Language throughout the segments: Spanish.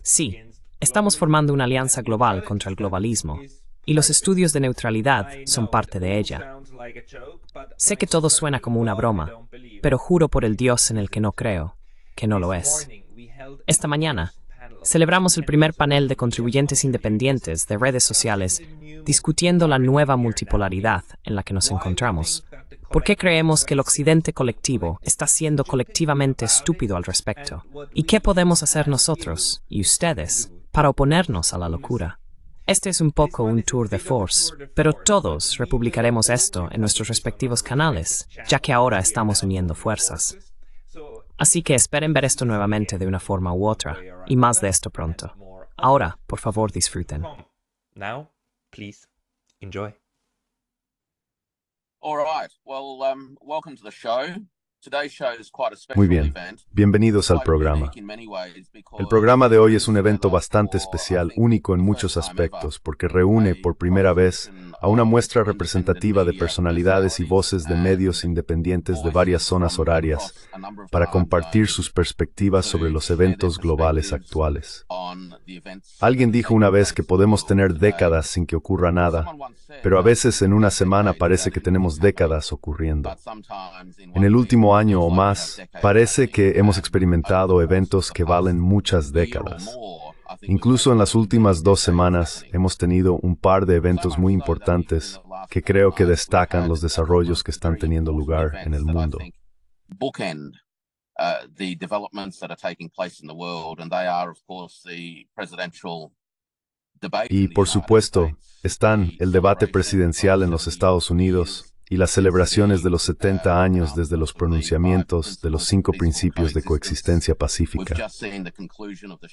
Sí, estamos formando una alianza global contra el globalismo, y los estudios de neutralidad son parte de ella. Sé que todo suena como una broma, pero juro por el Dios en el que no creo, que no lo es. Esta mañana, celebramos el primer panel de contribuyentes independientes de redes sociales discutiendo la nueva multipolaridad en la que nos encontramos. ¿Por qué creemos que el occidente colectivo está siendo colectivamente estúpido al respecto? ¿Y qué podemos hacer nosotros, y ustedes, para oponernos a la locura? Este es un poco un tour de force, pero todos republicaremos esto en nuestros respectivos canales, ya que ahora estamos uniendo fuerzas. Así que esperen ver esto nuevamente de una forma u otra, y más de esto pronto. Ahora, por favor, disfruten. Now, please, enjoy. All right. Well, welcome to the show. Today's show is quite a special Muy bien, event. bienvenidos al Quite programa. unique in many ways because El programa de hoy es un it evento brings bastante together, especial, I think, único en for the muchos first time ever, aspectos, porque reúne por primera vez a una muestra representativa de personalidades y voces de medios independientes de varias zonas horarias para compartir sus perspectivas sobre los eventos globales actuales. Alguien dijo una vez que podemos tener décadas sin que ocurra nada, pero a veces en una semana parece que tenemos décadas ocurriendo. En el último año o más, parece que hemos experimentado eventos que valen muchas décadas. Incluso en las últimas 2 semanas hemos tenido un par de eventos muy importantes que creo que destacan los desarrollos que están teniendo lugar en el mundo. Bookend the developments that are taking place in the world, and they are, of course, the presidential debate. Y, por supuesto, están el debate presidencial en los Estados Unidos y las celebraciones de los 70 años desde los pronunciamientos de los 5 principios de coexistencia pacífica.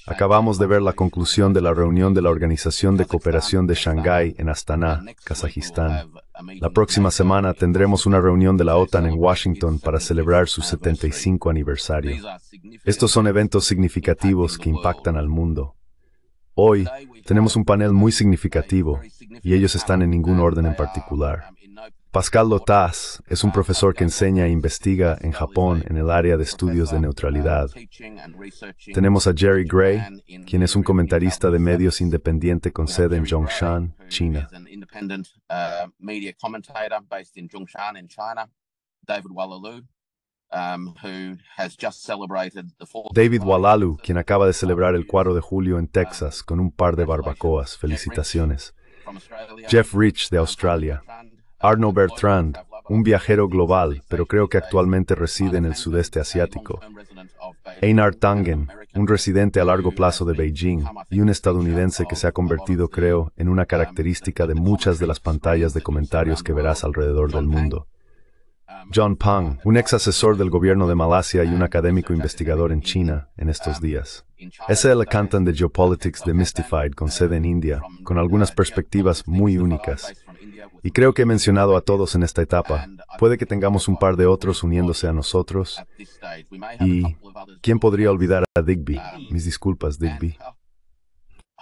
Acabamos de ver la conclusión de la reunión de la Organización de Cooperación de Shanghái en Astana, Kazajistán. La próxima semana tendremos una reunión de la OTAN en Washington para celebrar su 75 aniversario. Estos son eventos significativos que impactan al mundo. Hoy tenemos un panel muy significativo y ellos están en ningún orden en particular. Pascal Lotaz es un profesor que enseña e investiga en Japón en el área de estudios de neutralidad. Tenemos a Jerry Gray, quien es un comentarista de medios independiente con sede en Zhongshan, China. David Walalu, quien acaba de celebrar el 4 de julio en Texas con un par de barbacoas. Felicitaciones. Jeff Rich, de Australia. Arno Bertrand, un viajero global, pero creo que actualmente reside en el sudeste asiático. Einar Tangen, un residente a largo plazo de Beijing y un estadounidense que se ha convertido, creo, en una característica de muchas de las pantallas de comentarios que verás alrededor del mundo. John Pang, un ex asesor del gobierno de Malasia y un académico investigador en China en estos días. S.L. Cantan de Geopolitics Demystified con sede en India, con algunas perspectivas muy únicas. Y creo que he mencionado a todos en esta etapa. Puede que tengamos un par de otros uniéndose a nosotros. Y ¿quién podría olvidar a Digby? Mis disculpas, Digby.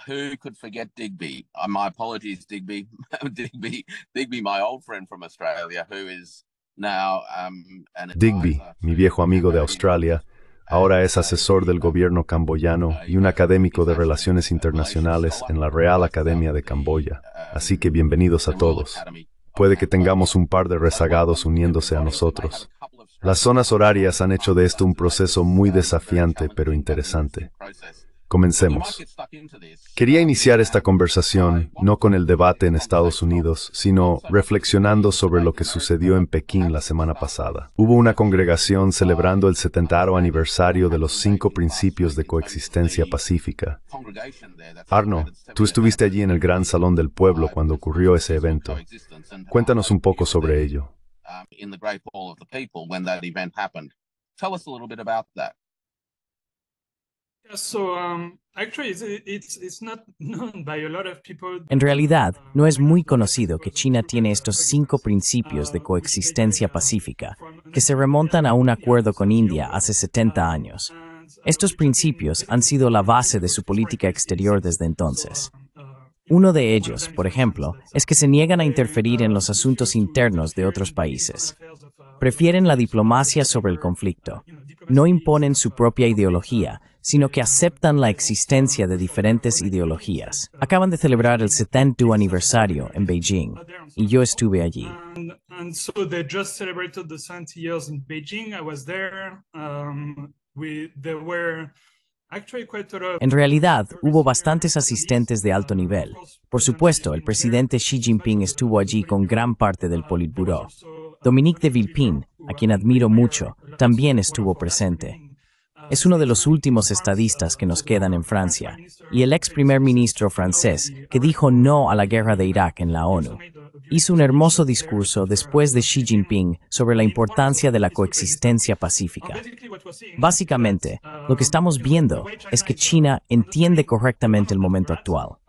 Who could forget Digby? My apologies, Digby. Digby, my old friend from Australia, who is now an Digby, mi viejo amigo de Australia, ahora es asesor del gobierno camboyano y un académico de relaciones internacionales en la Real Academia de Camboya. Así que bienvenidos a todos. Puede que tengamos un par de rezagados uniéndose a nosotros. Las zonas horarias han hecho de esto un proceso muy desafiante pero interesante. Comencemos. Quería iniciar esta conversación no con el debate en Estados Unidos, sino reflexionando sobre lo que sucedió en Pekín la semana pasada. Hubo una congregación celebrando el 70º aniversario de los 5 principios de coexistencia pacífica. Arno, tú estuviste allí en el Gran Salón del Pueblo cuando ocurrió ese evento. Cuéntanos un poco sobre ello. En realidad, no es muy conocido que China tiene estos 5 principios de coexistencia pacífica, que se remontan a un acuerdo con India hace 70 años. Estos principios han sido la base de su política exterior desde entonces. Uno de ellos, por ejemplo, es que se niegan a interferir en los asuntos internos de otros países. Prefieren la diplomacia sobre el conflicto. no imponen su propia ideología, sino que aceptan la existencia de diferentes ideologías. Acaban de celebrar el 70º aniversario en Beijing, y yo estuve allí. And so they just celebrated the 70 years in Beijing. I was there. There were actually quite a lot. En realidad, hubo bastantes asistentes de alto nivel. Por supuesto, el presidente Xi Jinping estuvo allí con gran parte del Politburó. Dominique de Villepin, a quien admiro mucho, también estuvo presente. Es uno de los últimos estadistas que nos quedan en Francia, y el ex primer ministro francés, que dijo no a la guerra de Irak en la ONU. Hizo un hermoso discurso después de Xi Jinping sobre la importancia de la coexistencia pacífica. Básicamente, lo que estamos viendo es que China entiende correctamente el momento actual.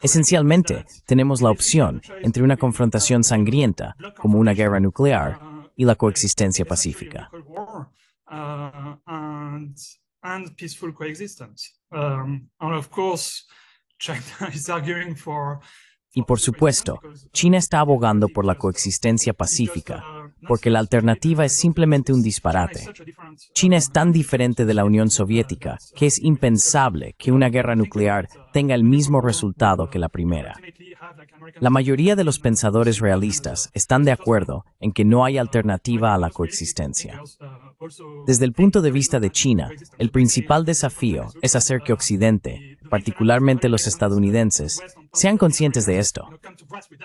Esencialmente, tenemos la opción entre una confrontación sangrienta, como una guerra nuclear, y la coexistencia pacífica. And peaceful coexistence. And of course, China is arguing for. Y por supuesto, China está abogando por la coexistencia pacífica, porque la alternativa es simplemente un disparate. China es tan diferente de la Unión Soviética que es impensable que una guerra nuclear tenga el mismo resultado que la primera. La mayoría de los pensadores realistas están de acuerdo en que no hay alternativa a la coexistencia. Desde el punto de vista de China, el principal desafío es hacer que Occidente, particularmente los estadounidenses, sean conscientes de esto.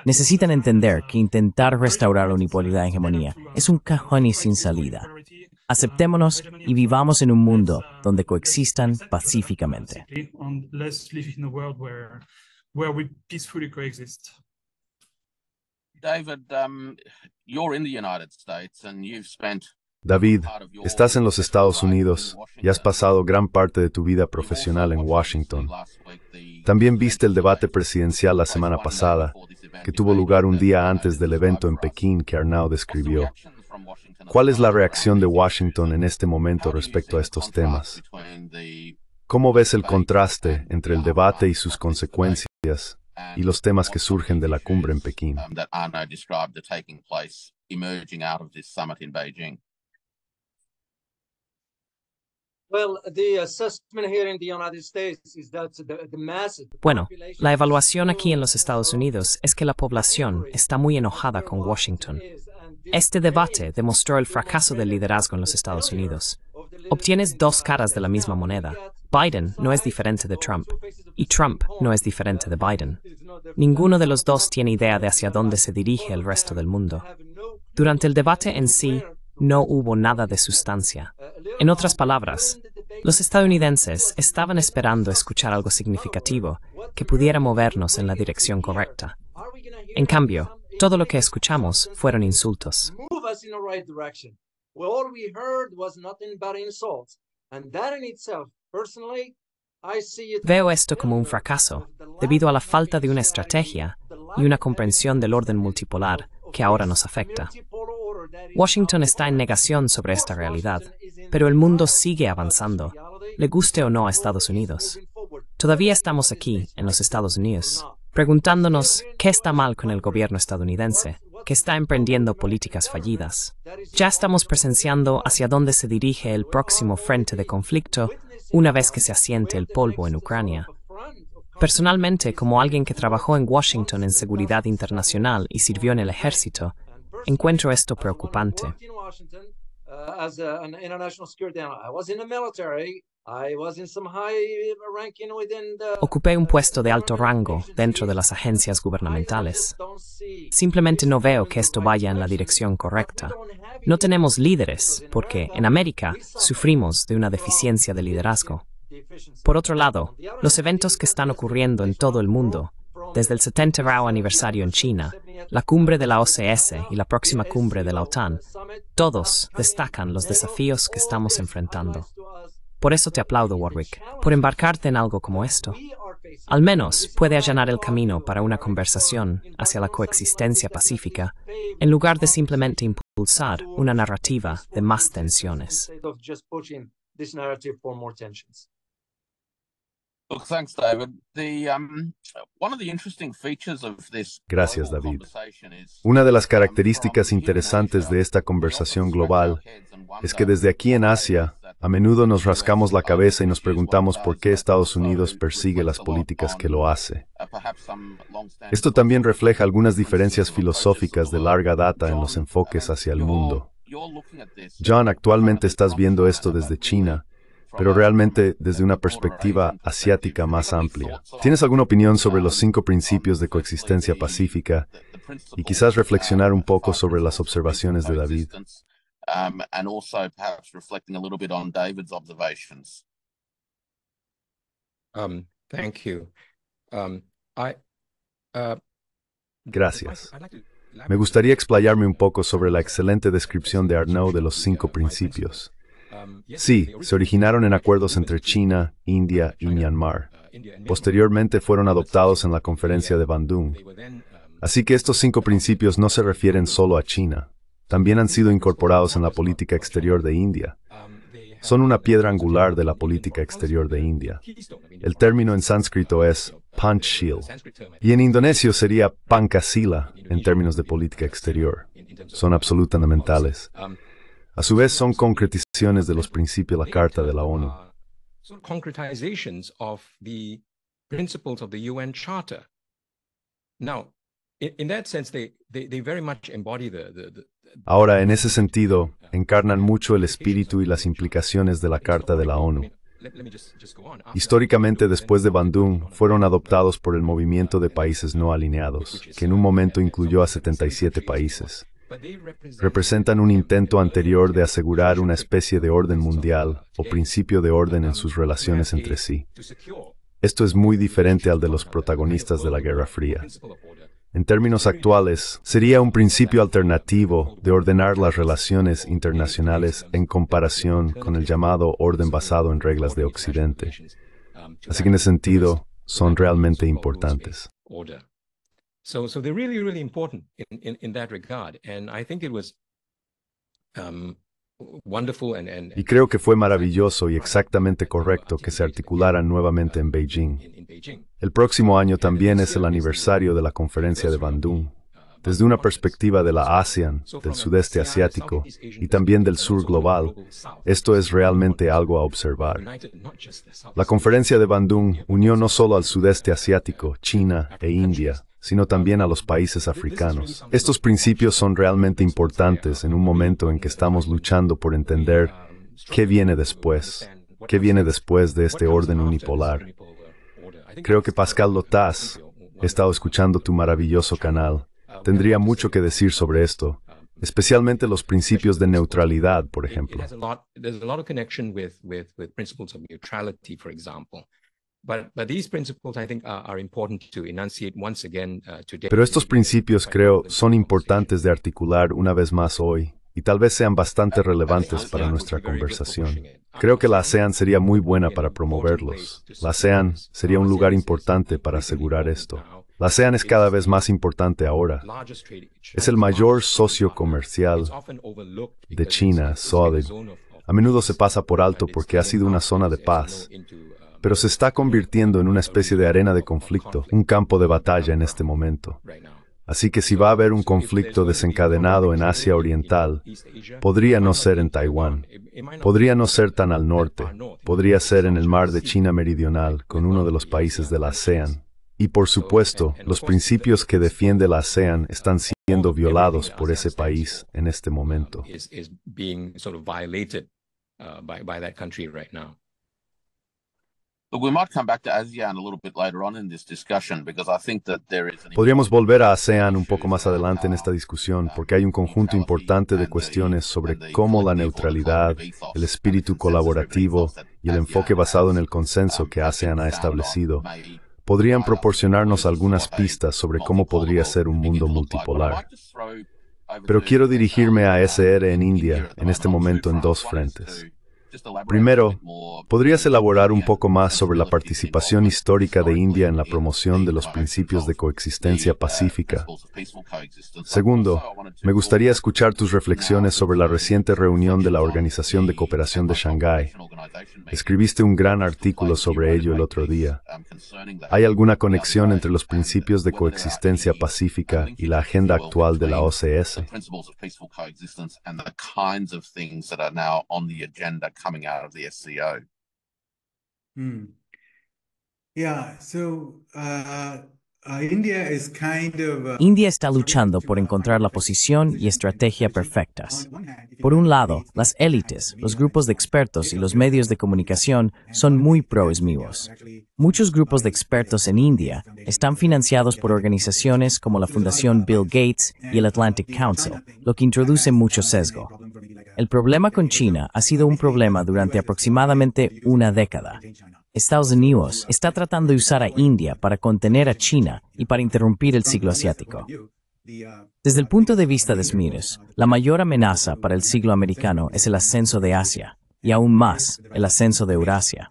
Necesitan entender que intentar restaurar la unipolar hegemonía es un cajón y sin salida. Aceptémonos y vivamos en un mundo donde coexistan pacíficamente. David, you're in the United States and you've spent. David, estás en los Estados Unidos y has pasado gran parte de tu vida profesional en Washington. También viste el debate presidencial la semana pasada, que tuvo lugar un día antes del evento en Pekín que Arnaud describió. ¿Cuál es la reacción de Washington en este momento respecto a estos temas? ¿Cómo ves el contraste entre el debate y sus consecuencias y los temas que surgen de la cumbre en Pekín? Bueno, la evaluación aquí en los Estados Unidos es que la población está muy enojada con Washington. Este debate demostró el fracaso del liderazgo en los Estados Unidos. Obtienes dos caras de la misma moneda. Biden no es diferente de Trump, y Trump no es diferente de Biden. Ninguno de los dos tiene idea de hacia dónde se dirige el resto del mundo. Durante el debate en sí, no hubo nada de sustancia. En otras palabras, los estadounidenses estaban esperando escuchar algo significativo que pudiera movernos en la dirección correcta. En cambio, todo lo que escuchamos fueron insultos. Veo esto como un fracaso, debido a la falta de una estrategia y una comprensión del orden multipolar que ahora nos afecta. Washington está en negación sobre esta realidad, pero el mundo sigue avanzando, le guste o no a Estados Unidos. Todavía estamos aquí, en los Estados Unidos, preguntándonos qué está mal con el gobierno estadounidense, que está emprendiendo políticas fallidas. Ya estamos presenciando hacia dónde se dirige el próximo frente de conflicto una vez que se asiente el polvo en Ucrania. Personalmente, como alguien que trabajó en Washington en seguridad internacional y sirvió en el ejército, encuentro esto preocupante. Ocupé un puesto de alto rango dentro de las agencias gubernamentales. Simplemente no veo que esto vaya en la dirección correcta. No tenemos líderes porque, en América, sufrimos de una deficiencia de liderazgo. Por otro lado, los eventos que están ocurriendo en todo el mundo, desde el 70º aniversario en China, la cumbre de la OCS y la próxima cumbre de la OTAN, todos destacan los desafíos que estamos enfrentando. Por eso te aplaudo, Warwick, por embarcarte en algo como esto. Al menos puede allanar el camino para una conversación hacia la coexistencia pacífica, en lugar de simplemente impulsar una narrativa de más tensiones. Look, thanks, David. One of the interesting features of this Gracias, global David. conversation is, Una de las características interesantes de esta conversación global es que desde aquí en Asia, a menudo nos rascamos la cabeza y nos preguntamos por qué Estados Unidos persigue las políticas que lo hace. Esto también refleja algunas diferencias filosóficas de larga data en los enfoques hacia el mundo. John, actualmente estás viendo esto desde China, pero realmente desde una perspectiva asiática más amplia. ¿Tienes alguna opinión sobre los 5 principios de coexistencia pacífica y quizás reflexionar un poco sobre las observaciones de David? And also perhaps reflecting a little bit on David's observations. Thank you. Gracias. Me gustaría explayarme un poco sobre la excelente descripción de Arnaud de los 5 principios. Sí, se originaron en acuerdos entre China, India y Myanmar. Posteriormente fueron adoptados en la conferencia de Bandung. Así que estos 5 principios no se refieren solo a China. También han sido incorporados en la política exterior de India. Son una piedra angular de la política exterior de India. El término en sánscrito es Panchshil, y en indonesio sería Pancasila en términos de política exterior. Son absolutamente fundamentales. A su vez, son concretizaciones de los principios de la Carta de la ONU. Concretizations of the principles of the UN Charter. Now, in that sense, they very much embody Ahora, en ese sentido, encarnan mucho el espíritu y las implicaciones de la Carta de la ONU. Históricamente, después de Bandung, fueron adoptados por el movimiento de países no alineados, que en un momento incluyó a 77 países. Representan un intento anterior de asegurar una especie de orden mundial o principio de orden en sus relaciones entre sí. Esto es muy diferente al de los protagonistas de la Guerra Fría. En términos actuales, sería un principio alternativo de ordenar las relaciones internacionales en comparación con el llamado orden basado en reglas de Occidente. Así que en ese sentido, son realmente importantes. So they're really important in that regard, and I think it was wonderful and Y creo que fue maravilloso y exactamente correcto que se articularan nuevamente en Beijing. El próximo año también es el aniversario de la conferencia de Bandung. Desde una perspectiva de la ASEAN, del sudeste asiático y también del sur global, esto es realmente algo a observar. La conferencia de Bandung unió no solo al sudeste asiático, China e India, sino también a los países africanos. Estos principios son realmente importantes en un momento en que estamos luchando por entender qué viene después de este orden unipolar. Creo que Pascal Lotas, he estado escuchando tu maravilloso canal, tendría mucho que decir sobre esto, especialmente los principios de neutralidad, por ejemplo. There's a lot of connection with principles of neutrality, for example. But these principles, I think, are important to enunciate once again today. Pero estos principios, creo, son importantes de articular una vez más hoy, y tal vez sean bastante relevantes para nuestra conversación. Creo que la ASEAN sería muy buena para promoverlos. La ASEAN sería un lugar importante para asegurar esto. La ASEAN es cada vez más importante ahora. Es el mayor socio comercial de China, solid. A menudo se pasa por alto porque ha sido una zona de paz, pero se está convirtiendo en una especie de arena de conflicto, un campo de batalla en este momento. Así que si va a haber un conflicto desencadenado en Asia Oriental, podría no ser en Taiwán, podría no ser tan al norte, podría ser en el mar de China Meridional, con uno de los países de la ASEAN. Y por supuesto, los principios que defiende la ASEAN están siendo violados por ese país en este momento. Podríamos volver a ASEAN un poco más adelante en esta discusión, porque hay un conjunto importante de cuestiones sobre cómo la neutralidad, el espíritu colaborativo y el enfoque basado en el consenso que ASEAN ha establecido podrían proporcionarnos algunas pistas sobre cómo podría ser un mundo multipolar. Pero quiero dirigirme a SR en India en este momento en 2 frentes. Primero, ¿podrías elaborar un poco más sobre la participación histórica de India en la promoción de los principios de coexistencia pacífica? Segundo, me gustaría escuchar tus reflexiones sobre la reciente reunión de la Organización de Cooperación de Shanghái. Escribiste un gran artículo sobre ello el otro día. ¿Hay alguna conexión entre los principios de coexistencia pacífica y la agenda actual de la OCS? India está luchando por encontrar la posición y estrategia perfectas. Por un lado, las élites, los grupos de expertos y los medios de comunicación son muy pro-esmivos. Muchos grupos de expertos en India están financiados por organizaciones como la Fundación Bill Gates y el Atlantic Council, lo que introduce mucho sesgo. El problema con China ha sido un problema durante aproximadamente una década. Estados Unidos está tratando de usar a India para contener a China y para interrumpir el siglo asiático. Desde el punto de vista de Smithers, la mayor amenaza para el siglo americano es el ascenso de Asia, y aún más, el ascenso de Eurasia.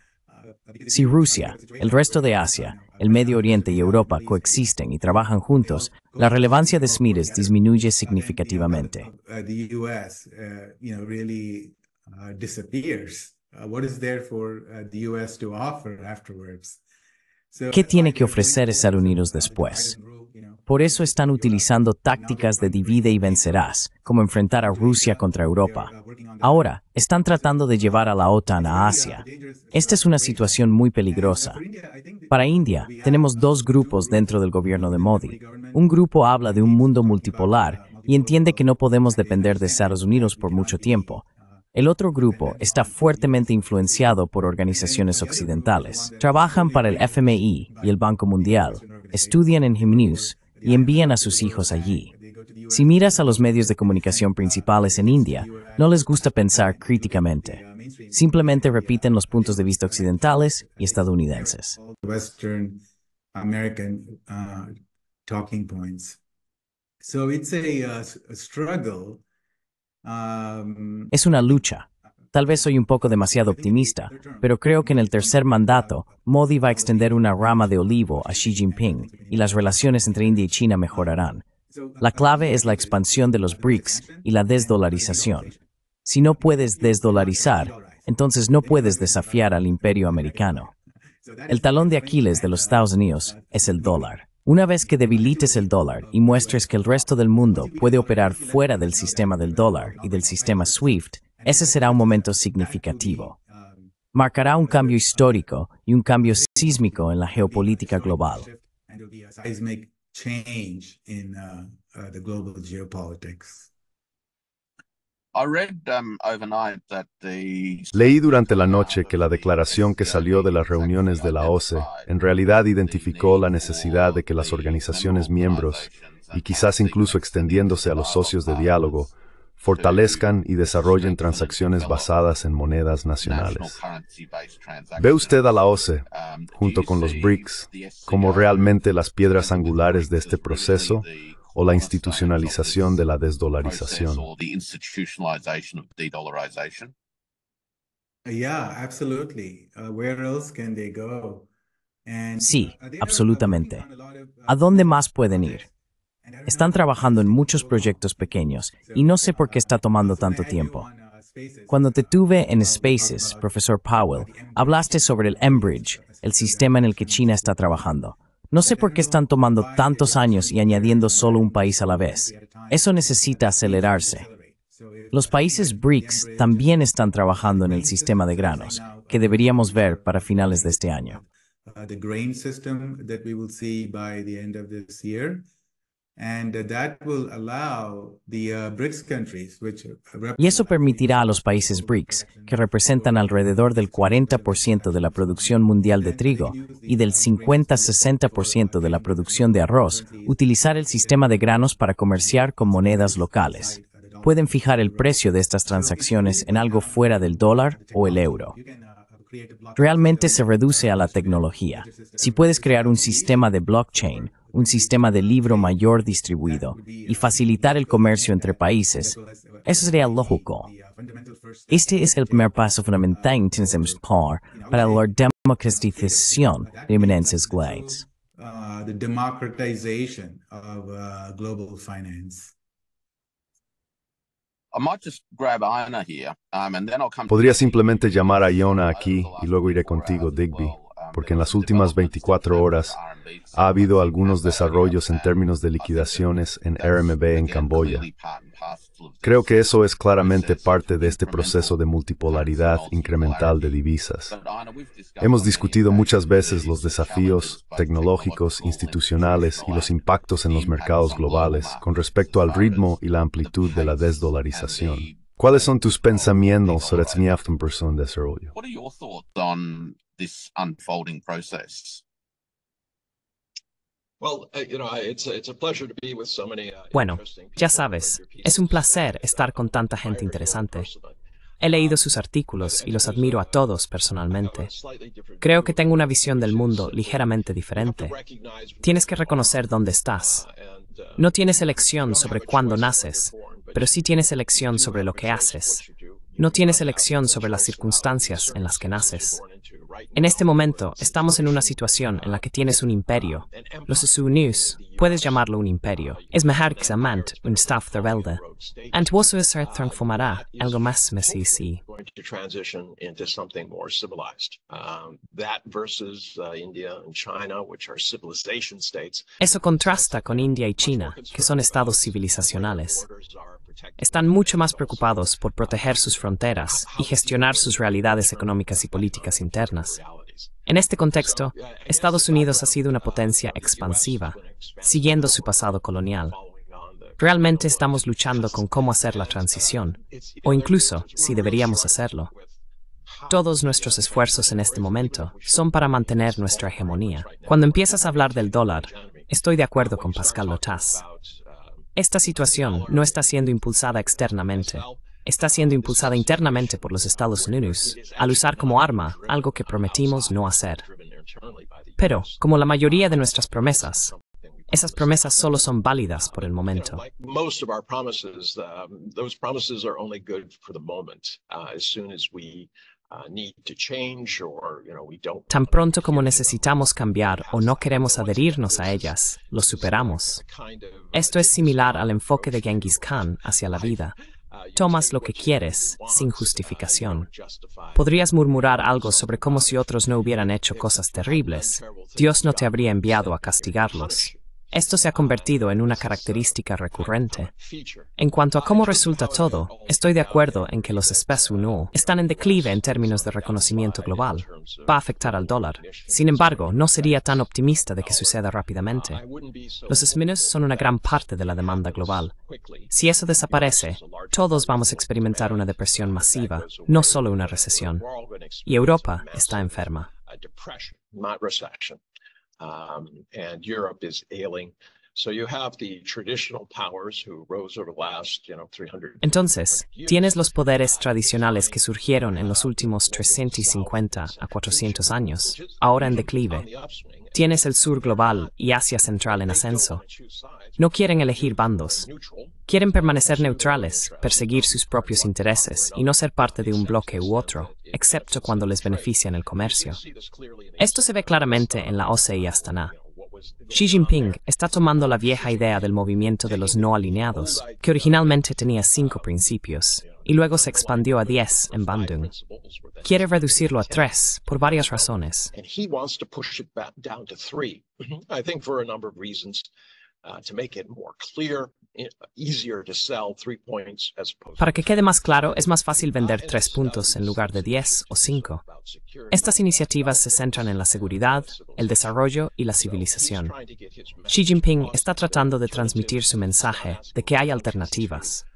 Si Rusia, el resto de Asia, el Medio Oriente y Europa coexisten y trabajan juntos, la relevancia de Smithers disminuye significativamente. ¿Qué tiene que ofrecer Estados Unidos después? Por eso están utilizando tácticas de divide y vencerás, como enfrentar a Rusia contra Europa. Ahora, están tratando de llevar a la OTAN a Asia. Esta es una situación muy peligrosa. Para India, tenemos dos grupos dentro del gobierno de Modi. Un grupo habla de un mundo multipolar y entiende que no podemos depender de Estados Unidos por mucho tiempo. El otro grupo está fuertemente influenciado por organizaciones occidentales. Trabajan para el FMI y el Banco Mundial, estudian en Himnews y envían a sus hijos allí. Si miras a los medios de comunicación principales en India, no les gusta pensar críticamente. Simplemente repiten los puntos de vista occidentales y estadounidenses. Es una lucha. Tal vez soy un poco demasiado optimista, pero creo que en el tercer mandato, Modi va a extender una rama de olivo a Xi Jinping y las relaciones entre India y China mejorarán. La clave es la expansión de los BRICS y la desdolarización. Si no puedes desdolarizar, entonces no puedes desafiar al imperio americano. El talón de Aquiles de los Estados Unidos es el dólar. Una vez que debilites el dólar y muestres que el resto del mundo puede operar fuera del sistema del dólar y del sistema SWIFT, ese será un momento significativo. Marcará un cambio histórico y un cambio sísmico en la geopolítica global. Leí durante la noche que la declaración que salió de las reuniones de la OCE en realidad identificó la necesidad de que las organizaciones miembros, y quizás incluso extendiéndose a los socios de diálogo, fortalezcan y desarrollen transacciones basadas en monedas nacionales. ¿Ve usted a la OCE, junto con los BRICS, como realmente las piedras angulares de este proceso o la institucionalización de la desdolarización? Sí, absolutamente. ¿A dónde más pueden ir? Están trabajando en muchos proyectos pequeños y no sé por qué está tomando tanto tiempo. Cuando te tuve en Spaces, profesor Powell, hablaste sobre el M-Bridge, el sistema en el que China está trabajando. No sé por qué están tomando tantos años y añadiendo solo un país a la vez. Eso necesita acelerarse. Los países BRICS también están trabajando en el sistema de granos, que deberíamos ver para finales de este año. Y eso permitirá a los países BRICS, que representan alrededor del 40% de la producción mundial de trigo y del 50-60% de la producción de arroz, utilizar el sistema de granos para comerciar con monedas locales. Pueden fijar el precio de estas transacciones en algo fuera del dólar o el euro. Realmente se reduce a la tecnología. Si puedes crear un sistema de blockchain, un sistema de libro mayor distribuido y facilitar el comercio entre países, eso sería lógico. Este es el primer paso fundamental que tenemos que dar para la democratización de finanzas globales. The democratization of global finance. I might just grab Ina here, and then I'll come. Podría simplemente llamar a Iona aquí y luego iré contigo, Digby, porque en las últimas 24 horas ha habido algunos desarrollos en términos de liquidaciones en RMB en Camboya. Creo que eso es claramente parte de este proceso de multipolaridad incremental de divisas. Hemos discutido muchas veces los desafíos tecnológicos, institucionales y los impactos en los mercados globales con respecto al ritmo y la amplitud de la desdolarización. ¿Cuáles son tus pensamientos sobre este desarrollo? What are your thoughts on this unfolding process? Bueno, ya sabes, es un placer estar con tanta gente interesante. He leído sus artículos y los admiro a todos personalmente. Creo que tengo una visión del mundo ligeramente diferente. Tienes que reconocer dónde estás. No tienes elección sobre cuándo naces, pero sí tienes elección sobre lo que haces. No tienes elección sobre las circunstancias en las que naces. En este momento, estamos en una situación en la que tienes un imperio. Los Estados Unidos, puedes llamarlo un imperio, es mejor que llamar un statsvelde. And eso se transformará algo más mesísimo. Eso contrasta con India y China, que son estados civilizacionales. Están mucho más preocupados por proteger sus fronteras y gestionar sus realidades económicas y políticas internas. En este contexto, Estados Unidos ha sido una potencia expansiva, siguiendo su pasado colonial. Realmente estamos luchando con cómo hacer la transición, o incluso si deberíamos hacerlo. Todos nuestros esfuerzos en este momento son para mantener nuestra hegemonía. Cuando empiezas a hablar del dólar, estoy de acuerdo con Pascal Lotas. Esta situación no está siendo impulsada externamente, está siendo impulsada internamente por los Estados Unidos, al usar como arma algo que prometimos no hacer. Pero, como la mayoría de nuestras promesas, esas promesas solo son válidas por el momento. Tan pronto como necesitamos cambiar o no queremos adherirnos a ellas, lo superamos. Esto es similar al enfoque de Genghis Khan hacia la vida. Tomas lo que quieres, sin justificación. Podrías murmurar algo sobre como si otros no hubieran hecho cosas terribles. Dios no te habría enviado a castigarlos. Esto se ha convertido en una característica recurrente. En cuanto a cómo resulta todo, estoy de acuerdo en que los Estados Unidos están en declive en términos de reconocimiento global. Va a afectar al dólar. Sin embargo, no sería tan optimista de que suceda rápidamente. Los Estados Unidos son una gran parte de la demanda global. Si eso desaparece, todos vamos a experimentar una depresión masiva, no solo una recesión. Y Europa está enferma. And Europe is ailing. So you have the traditional powers who rose over the last, 300. Entonces, tienes los poderes tradicionales que surgieron en los últimos 350 a 400 años, ahora en declive. Tienes el sur global y Asia Central en ascenso. No quieren elegir bandos. Quieren permanecer neutrales, perseguir sus propios intereses y no ser parte de un bloque u otro, excepto cuando les beneficia en el comercio. Esto se ve claramente en la OCDE y Astana. Xi Jinping está tomando la vieja idea del movimiento de los no alineados, que originalmente tenía 5 principios, y luego se expandió a 10 en Bandung. Quiere reducirlo a 3 por varias razones. Para que quede más claro, es más fácil vender 3 puntos en lugar de 10 o 5. Estas iniciativas se centran en la seguridad, el desarrollo y la civilización. Xi Jinping está tratando de transmitir su mensaje de que hay alternativas.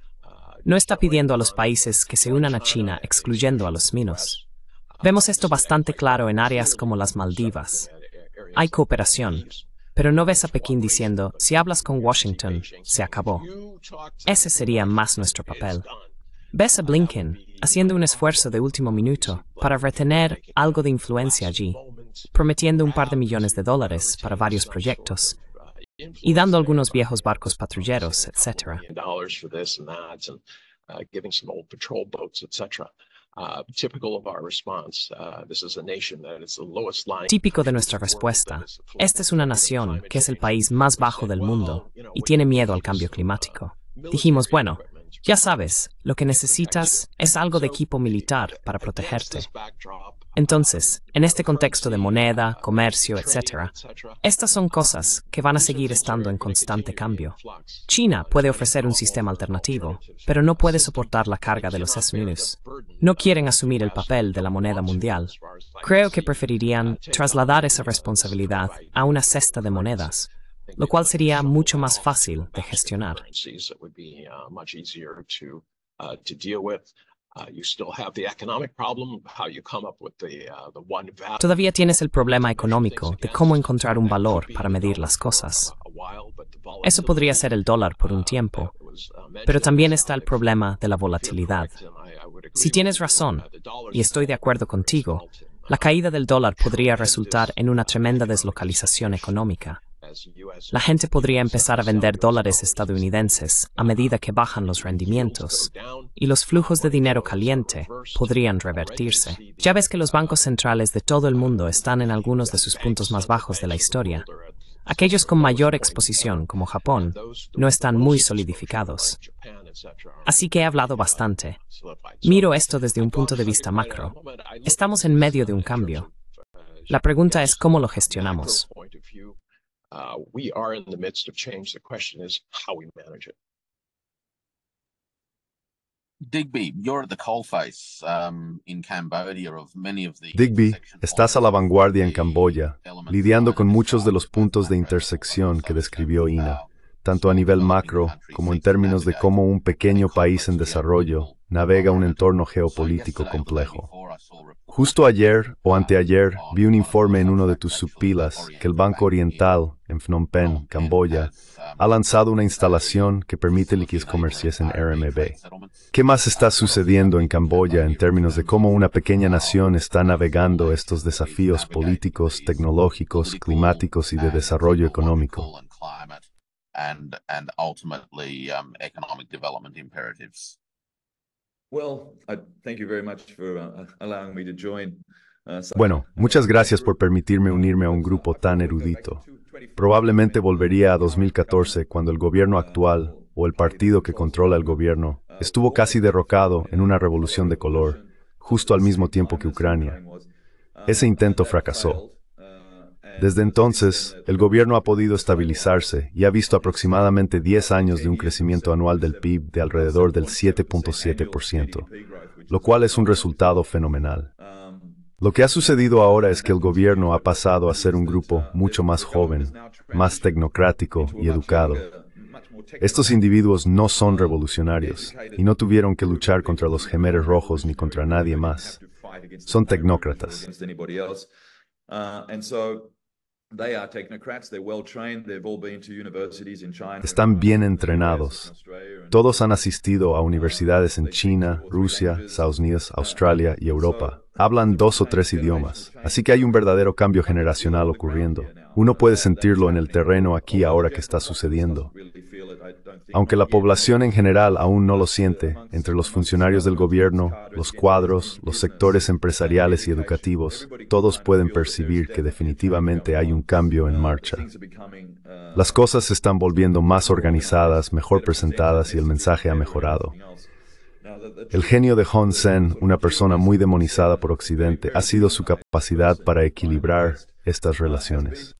No está pidiendo a los países que se unan a China excluyendo a los minos. Vemos esto bastante claro en áreas como las Maldivas. Hay cooperación. Pero no ves a Pekín diciendo, si hablas con Washington, se acabó. Ese sería más nuestro papel. Ves a Blinken haciendo un esfuerzo de último minuto para retener algo de influencia allí, prometiendo un par de millones de dólares para varios proyectos y dando algunos viejos barcos patrulleros, etc. giving some old patrol boats, etc. Typical of our response, this is a nation that is the lowest lying. Típico de nuestra respuesta. Esta es una nación que es el país más bajo del mundo y tiene miedo al cambio climático. Dijimos, bueno, ya sabes, lo que necesitas es algo de equipo militar para protegerte. Entonces, en este contexto de moneda, comercio, etc., estas son cosas que van a seguir estando en constante cambio. China puede ofrecer un sistema alternativo, pero no puede soportar la carga de los Estados Unidos. No quieren asumir el papel de la moneda mundial. Creo que preferirían trasladar esa responsabilidad a una cesta de monedas, lo cual sería mucho más fácil de gestionar. Todavía tienes el problema económico de cómo encontrar un valor para medir las cosas. Eso podría ser el dólar por un tiempo, pero también está el problema de la volatilidad. Si tienes razón, y estoy de acuerdo contigo, la caída del dólar podría resultar en una tremenda deslocalización económica. La gente podría empezar a vender dólares estadounidenses a medida que bajan los rendimientos, y los flujos de dinero caliente podrían revertirse. Ya ves que los bancos centrales de todo el mundo están en algunos de sus puntos más bajos de la historia. Aquellos con mayor exposición, como Japón, no están muy solidificados. Así que he hablado bastante. Miro esto desde un punto de vista macro. Estamos en medio de un cambio. La pregunta es cómo lo gestionamos. We are in the midst of change. The question is how we manage it. Digby, you're at the coalface in Cambodia of many of the. Digby, estás a la vanguardia en Camboya, lidiando con muchos de los puntos de intersección que describió Ina, tanto a nivel macro como en términos de cómo un pequeño país en desarrollo navega un entorno geopolítico complejo. Justo ayer o anteayer vi un informe en uno de tus subpilas que el Banco Oriental, en Phnom Penh, Camboya, ha lanzado una instalación que permite liquidez comerciales en RMB. ¿Qué más está sucediendo en Camboya en términos de cómo una pequeña nación está navegando estos desafíos políticos, tecnológicos, climáticos y de desarrollo económico? Bueno, muchas gracias por permitirme unirme a un grupo tan erudito. Probablemente volvería a 2014 cuando el gobierno actual, o el partido que controla el gobierno, estuvo casi derrocado en una revolución de color, justo al mismo tiempo que Ucrania. Ese intento fracasó. Desde entonces, el gobierno ha podido estabilizarse y ha visto aproximadamente 10 años de un crecimiento anual del PIB de alrededor del 7.7%, lo cual es un resultado fenomenal. Lo que ha sucedido ahora es que el gobierno ha pasado a ser un grupo mucho más joven, más tecnocrático y educado. Estos individuos no son revolucionarios y no tuvieron que luchar contra los Khmeres rojos ni contra nadie más. Son tecnócratas. Están bien entrenados. Todos han asistido a universidades en China, Rusia, Estados Unidos, Australia y Europa. Hablan 2 o 3 idiomas, así que hay un verdadero cambio generacional ocurriendo. Uno puede sentirlo en el terreno aquí ahora que está sucediendo. Aunque la población en general aún no lo siente, entre los funcionarios del gobierno, los cuadros, los sectores empresariales y educativos, todos pueden percibir que definitivamente hay un cambio en marcha. Las cosas se están volviendo más organizadas, mejor presentadas y el mensaje ha mejorado. El genio de Hun Sen, una persona muy demonizada por Occidente, ha sido su capacidad para equilibrar estas relaciones.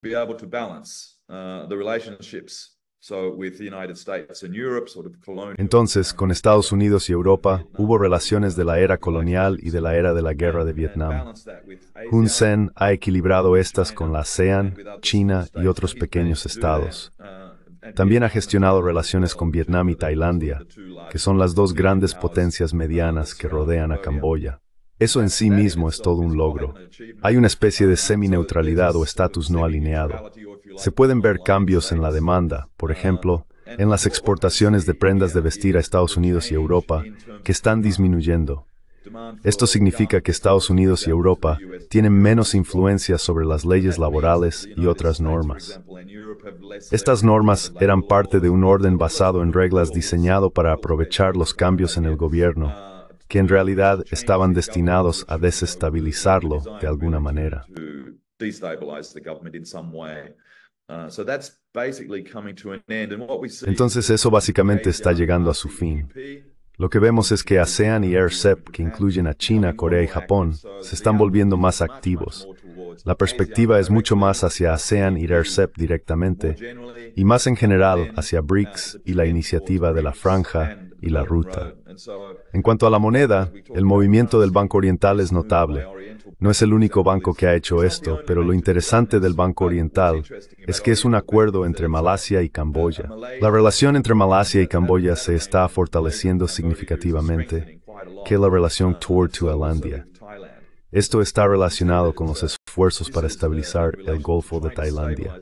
Entonces, con Estados Unidos y Europa, hubo relaciones de la era colonial y de la era de la guerra de Vietnam. Hun Sen ha equilibrado estas con la ASEAN, China y otros pequeños estados. También ha gestionado relaciones con Vietnam y Tailandia, que son las dos grandes potencias medianas que rodean a Camboya. Eso en sí mismo es todo un logro. Hay una especie de semi-neutralidad o estatus no alineado. Se pueden ver cambios en la demanda, por ejemplo, en las exportaciones de prendas de vestir a Estados Unidos y Europa, que están disminuyendo. Esto significa que Estados Unidos y Europa tienen menos influencia sobre las leyes laborales y otras normas. Estas normas eran parte de un orden basado en reglas diseñado para aprovechar los cambios en el gobierno, que en realidad estaban destinados a desestabilizarlo de alguna manera. Entonces eso básicamente está llegando a su fin. Lo que vemos es que ASEAN y RCEP, que incluyen a China, Corea y Japón, se están volviendo más activos. La perspectiva es mucho más hacia ASEAN y RCEP directamente, y más en general hacia BRICS y la iniciativa de la Franja y la Ruta. En cuanto a la moneda, el movimiento del Banco Oriental es notable. No es el único banco que ha hecho esto, pero lo interesante del Banco Oriental es que es un acuerdo entre Malasia y Camboya. La relación entre Malasia y Camboya se está fortaleciendo significativamente que la relación Tailandia. Esto está relacionado con los esfuerzos para estabilizar el Golfo de Tailandia.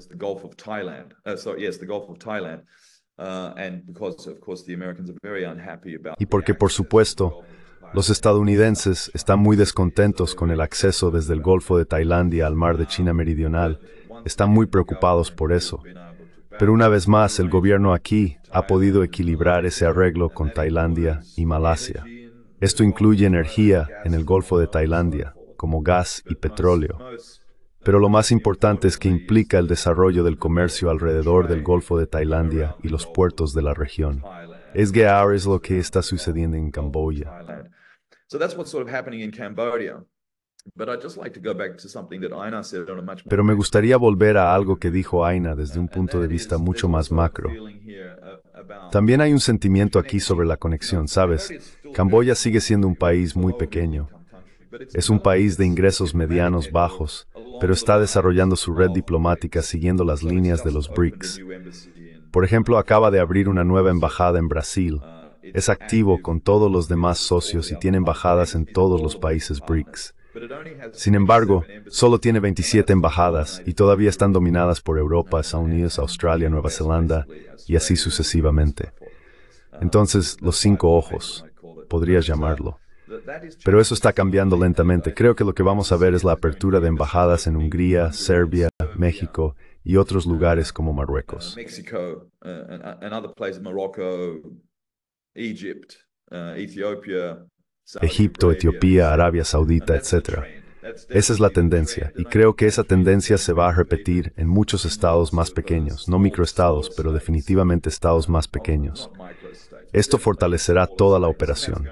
Y porque, por supuesto, los estadounidenses están muy descontentos con el acceso desde el Golfo de Tailandia al Mar de China Meridional. Están muy preocupados por eso. Pero una vez más, el gobierno aquí ha podido equilibrar ese arreglo con Tailandia y Malasia. Esto incluye energía en el Golfo de Tailandia, como gas y petróleo. Pero lo más importante es que implica el desarrollo del comercio alrededor del Golfo de Tailandia y los puertos de la región. Es que ahora es lo que está sucediendo en Camboya. Pero me gustaría volver a algo que dijo Aina desde un punto de vista mucho más macro. También hay un sentimiento aquí sobre la conexión, ¿sabes? Camboya sigue siendo un país muy pequeño. Es un país de ingresos medianos bajos, pero está desarrollando su red diplomática siguiendo las líneas de los BRICS. Por ejemplo, acaba de abrir una nueva embajada en Brasil. Es activo con todos los demás socios y tiene embajadas en todos los países BRICS. Sin embargo, solo tiene 27 embajadas y todavía están dominadas por Europa, Estados Unidos, Australia, Nueva Zelanda y así sucesivamente. Entonces, los 5 ojos, podrías llamarlo. Pero eso está cambiando lentamente. Creo que lo que vamos a ver es la apertura de embajadas en Hungría, Serbia, México y otros lugares como Marruecos. Egipto, Etiopía, Arabia Saudita, etc. Esa es la tendencia, y creo que esa tendencia se va a repetir en muchos estados más pequeños, no microestados, pero definitivamente estados más pequeños. Esto fortalecerá toda la operación.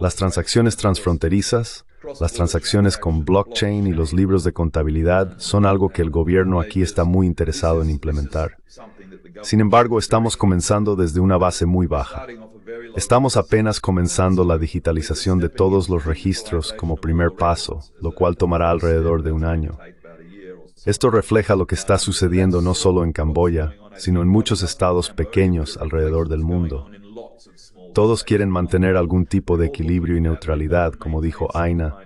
Las transacciones transfronterizas, las transacciones con blockchain y los libros de contabilidad son algo que el gobierno aquí está muy interesado en implementar. Sin embargo, estamos comenzando desde una base muy baja. Estamos apenas comenzando la digitalización de todos los registros como primer paso, lo cual tomará alrededor de un año. Esto refleja lo que está sucediendo no solo en Camboya, sino en muchos estados pequeños alrededor del mundo. Todos quieren mantener algún tipo de equilibrio y neutralidad, como dijo Aina.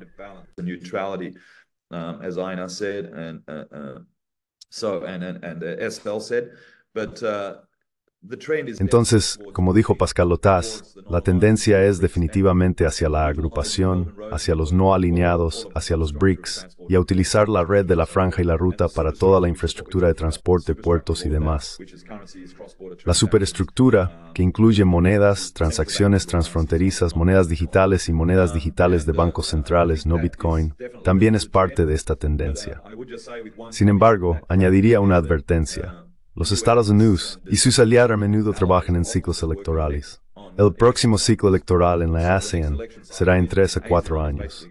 Entonces, como dijo Pascal Lotaz, la tendencia es definitivamente hacia la agrupación, hacia los no alineados, hacia los BRICS, y a utilizar la red de la Franja y la Ruta para toda la infraestructura de transporte, puertos y demás. La superestructura, que incluye monedas, transacciones transfronterizas, monedas digitales y monedas digitales de bancos centrales, no Bitcoin, también es parte de esta tendencia. Sin embargo, añadiría una advertencia. Los Estados Unidos y sus aliados a menudo trabajan en ciclos electorales. El próximo ciclo electoral en la ASEAN será en 3 a 4 años.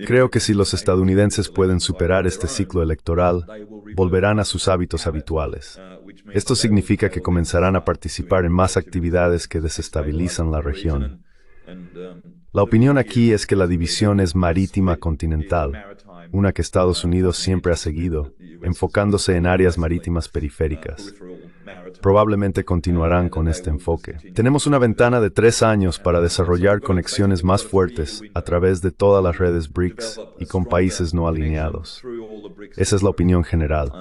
Creo que si los estadounidenses pueden superar este ciclo electoral, volverán a sus hábitos habituales. Esto significa que comenzarán a participar en más actividades que desestabilizan la región. La opinión aquí es que la división es marítima continental, una que Estados Unidos siempre ha seguido, enfocándose en áreas marítimas periféricas. Probablemente continuarán con este enfoque. Tenemos una ventana de 3 años para desarrollar conexiones más fuertes a través de todas las redes BRICS y con países no alineados. Esa es la opinión general.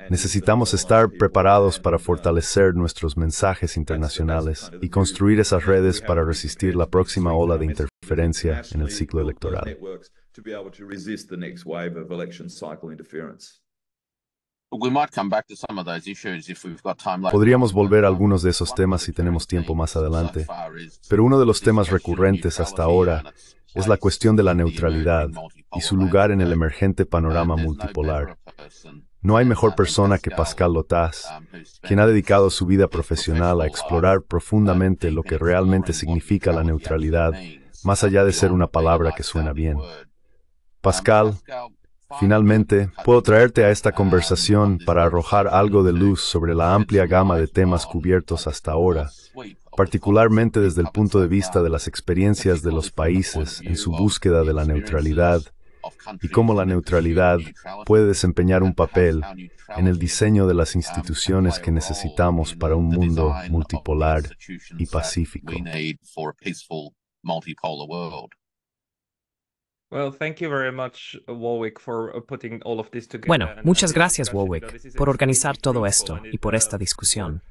Necesitamos estar preparados para fortalecer nuestros mensajes internacionales y construir esas redes para resistir la próxima ola de interferencia. interferencia en el ciclo electoral. Podríamos volver a algunos de esos temas si tenemos tiempo más adelante, pero uno de los temas recurrentes hasta ahora es la cuestión de la neutralidad y su lugar en el emergente panorama multipolar. No hay mejor persona que Pascal Lotas, quien ha dedicado su vida profesional a explorar profundamente lo que realmente significa la neutralidad, más allá de ser una palabra que suena bien. Pascal, finalmente, puedo traerte a esta conversación para arrojar algo de luz sobre la amplia gama de temas cubiertos hasta ahora, particularmente desde el punto de vista de las experiencias de los países en su búsqueda de la neutralidad y cómo la neutralidad puede desempeñar un papel en el diseño de las instituciones que necesitamos para un mundo multipolar y pacífico. Bueno, muchas gracias, Warwick, por organizar todo esto y por esta discusión.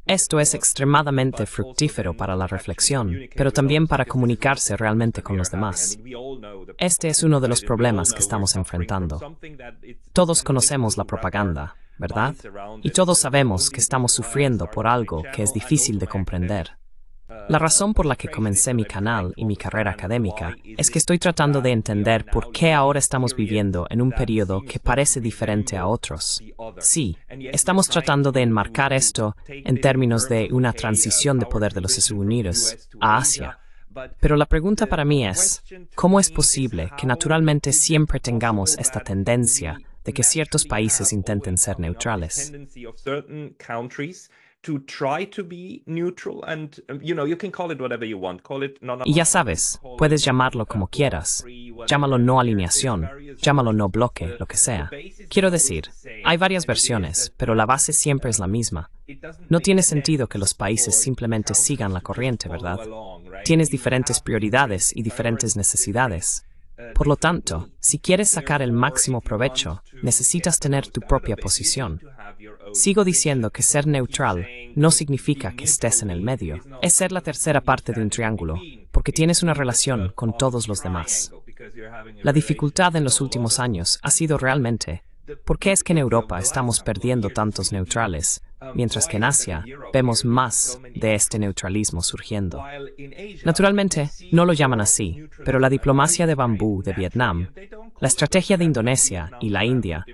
Esto es extremadamente fructífero para la reflexión, pero también para comunicarse realmente con los demás. Este es uno de los problemas que estamos enfrentando. Todos conocemos la propaganda, ¿verdad? Y todos sabemos que estamos sufriendo por algo que es difícil de comprender. La razón por la que comencé mi canal y mi carrera académica es que estoy tratando de entender por qué ahora estamos viviendo en un periodo que parece diferente a otros. Sí, estamos tratando de enmarcar esto en términos de una transición de poder de los Estados Unidos a Asia. Pero la pregunta para mí es, ¿cómo es posible que naturalmente siempre tengamos esta tendencia de que ciertos países intenten ser neutrales? Y ya sabes, puedes llamarlo como quieras. Llámalo no alineación, llámalo no bloque, lo que sea. Quiero decir, hay varias versiones, pero la base siempre es la misma. No tiene sentido que los países simplemente sigan la corriente, ¿verdad? Tienes diferentes prioridades y diferentes necesidades. Por lo tanto, si quieres sacar el máximo provecho, necesitas tener tu propia posición. Sigo diciendo que ser neutral no significa que estés en el medio. Es ser la tercera parte de un triángulo, porque tienes una relación con todos los demás. La dificultad en los últimos años ha sido realmente, ¿por qué es que en Europa estamos perdiendo tantos neutrales, mientras que en Asia vemos más de este neutralismo surgiendo? Naturalmente, no lo llaman así, pero la diplomacia de bambú de Vietnam, la estrategia de Indonesia y la India,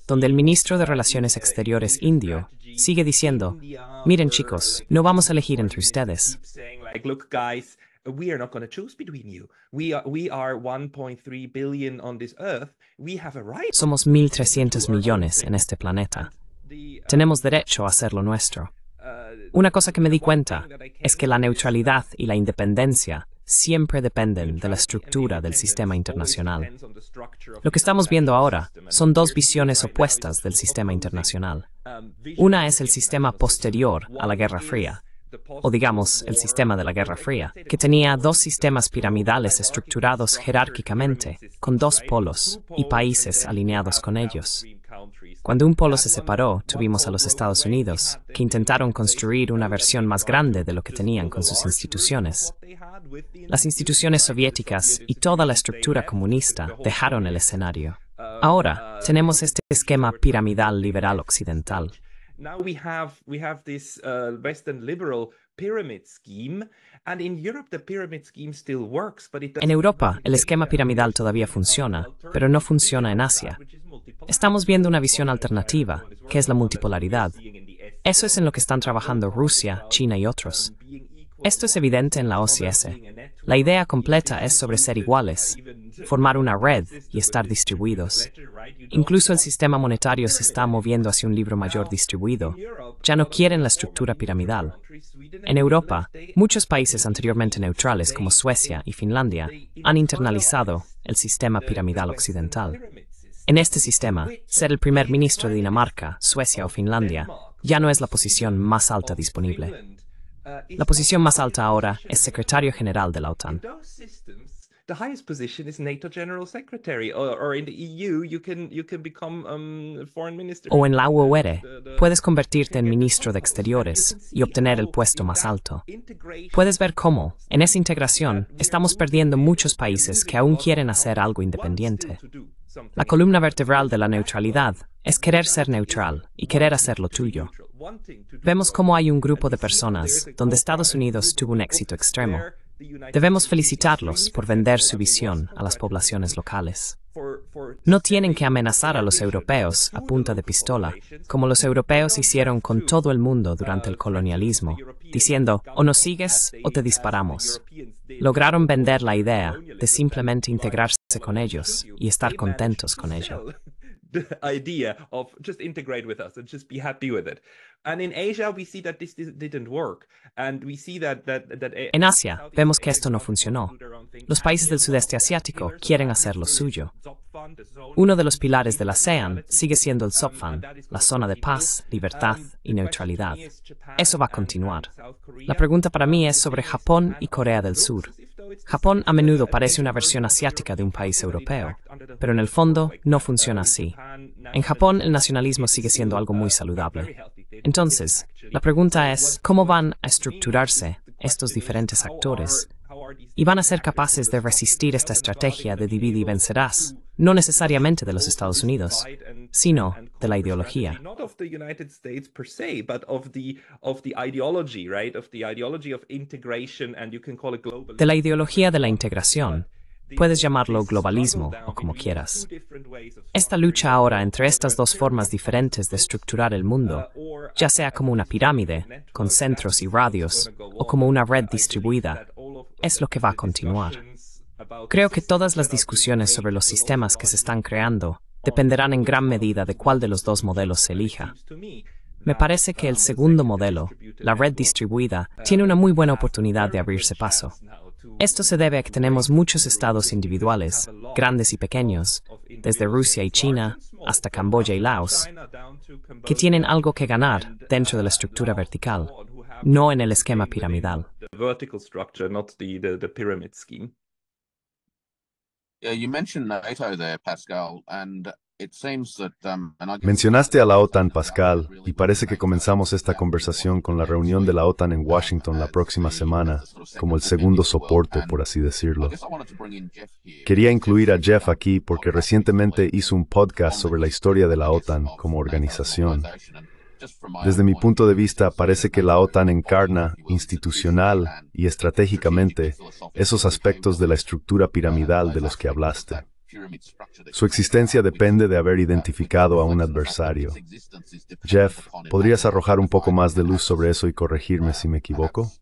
donde el ministro de Relaciones Exteriores indio sigue diciendo, miren chicos, no vamos a elegir entre ustedes. Somos 1.300 millones en este planeta. Tenemos derecho a hacer lo nuestro. Una cosa que me di cuenta es que la neutralidad y la independencia siempre dependen de la estructura del sistema internacional. Lo que estamos viendo ahora son dos visiones opuestas del sistema internacional. Una es el sistema posterior a la Guerra Fría, o digamos, el sistema de la Guerra Fría, que tenía dos sistemas piramidales estructurados jerárquicamente, con dos polos y países alineados con ellos. Cuando un polo se separó, tuvimos a los Estados Unidos, que intentaron construir una versión más grande de lo que tenían con sus instituciones. Las instituciones soviéticas y toda la estructura comunista dejaron el escenario. Ahora, tenemos este esquema piramidal liberal occidental. En Europa, el esquema piramidal todavía funciona, pero no funciona en Asia. Estamos viendo una visión alternativa, que es la multipolaridad. Eso es en lo que están trabajando Rusia, China y otros. Esto es evidente en la OCS. La idea completa es sobre ser iguales, formar una red y estar distribuidos. Incluso el sistema monetario se está moviendo hacia un libro mayor distribuido. Ya no quieren la estructura piramidal. En Europa, muchos países anteriormente neutrales como Suecia y Finlandia han internalizado el sistema piramidal occidental. En este sistema, ser el primer ministro de Dinamarca, Suecia o Finlandia ya no es la posición más alta disponible. La posición más alta ahora es secretario general de la OTAN. the highest position is NATO General Secretary, or in the EU you can become foreign minister. O en la UOR, puedes convertirte en ministro de Exteriores y obtener el puesto más alto. Puedes ver cómo, en esa integración, estamos perdiendo muchos países que aún quieren hacer algo independiente. La columna vertebral de la neutralidad es querer ser neutral y querer hacer lo tuyo. Vemos cómo hay un grupo de personas donde Estados Unidos tuvo un éxito extremo. Debemos felicitarlos por vender su visión a las poblaciones locales. No tienen que amenazar a los europeos a punta de pistola, como los europeos hicieron con todo el mundo durante el colonialismo, diciendo, o nos sigues o te disparamos. Lograron vender la idea de simplemente integrarse con ellos y estar contentos con ello. The idea of just integrate with us and just be happy with it. And in Asia we see that this didn't work, and we see that En Asia vemos que esto no funcionó. Los países del sudeste asiático quieren hacer lo suyo. Uno de los pilares de la ASEAN sigue siendo el SOPFAN, la zona de paz, libertad y neutralidad. Eso va a continuar. La pregunta para mí es sobre Japón y Corea del Sur. Japón a menudo parece una versión asiática de un país europeo, pero en el fondo no funciona así. En Japón el nacionalismo sigue siendo algo muy saludable. Entonces, la pregunta es, ¿cómo van a estructurarse estos diferentes actores? Y van a ser capaces de resistir esta estrategia de divide y vencerás, no necesariamente de los Estados Unidos, sino de la ideología. De la ideología de la integración. Puedes llamarlo globalismo o como quieras. Esta lucha ahora entre estas dos formas diferentes de estructurar el mundo, ya sea como una pirámide, con centros y radios, o como una red distribuida, es lo que va a continuar. Creo que todas las discusiones sobre los sistemas que se están creando dependerán en gran medida de cuál de los dos modelos se elija. Me parece que el segundo modelo, la red distribuida, tiene una muy buena oportunidad de abrirse paso. Esto se debe a que tenemos muchos estados individuales, grandes y pequeños, desde Rusia y China hasta Camboya y Laos, que tienen algo que ganar dentro de la estructura vertical, no en el esquema piramidal. You mentioned NATO there, Pascal, and it seems that, Mencionaste a la OTAN, Pascal, y parece que comenzamos esta conversación con la reunión de la OTAN en Washington la próxima semana, como el segundo soporte, por así decirlo. Quería incluir a Jeff aquí porque recientemente hizo un podcast sobre la historia de la OTAN como organización. Desde mi punto de vista, parece que la OTAN encarna, institucional y estratégicamente, esos aspectos de la estructura piramidal de los que hablaste. Su existencia depende de haber identificado a un adversario. Jeff, ¿podrías arrojar un poco más de luz sobre eso y corregirme si me equivoco?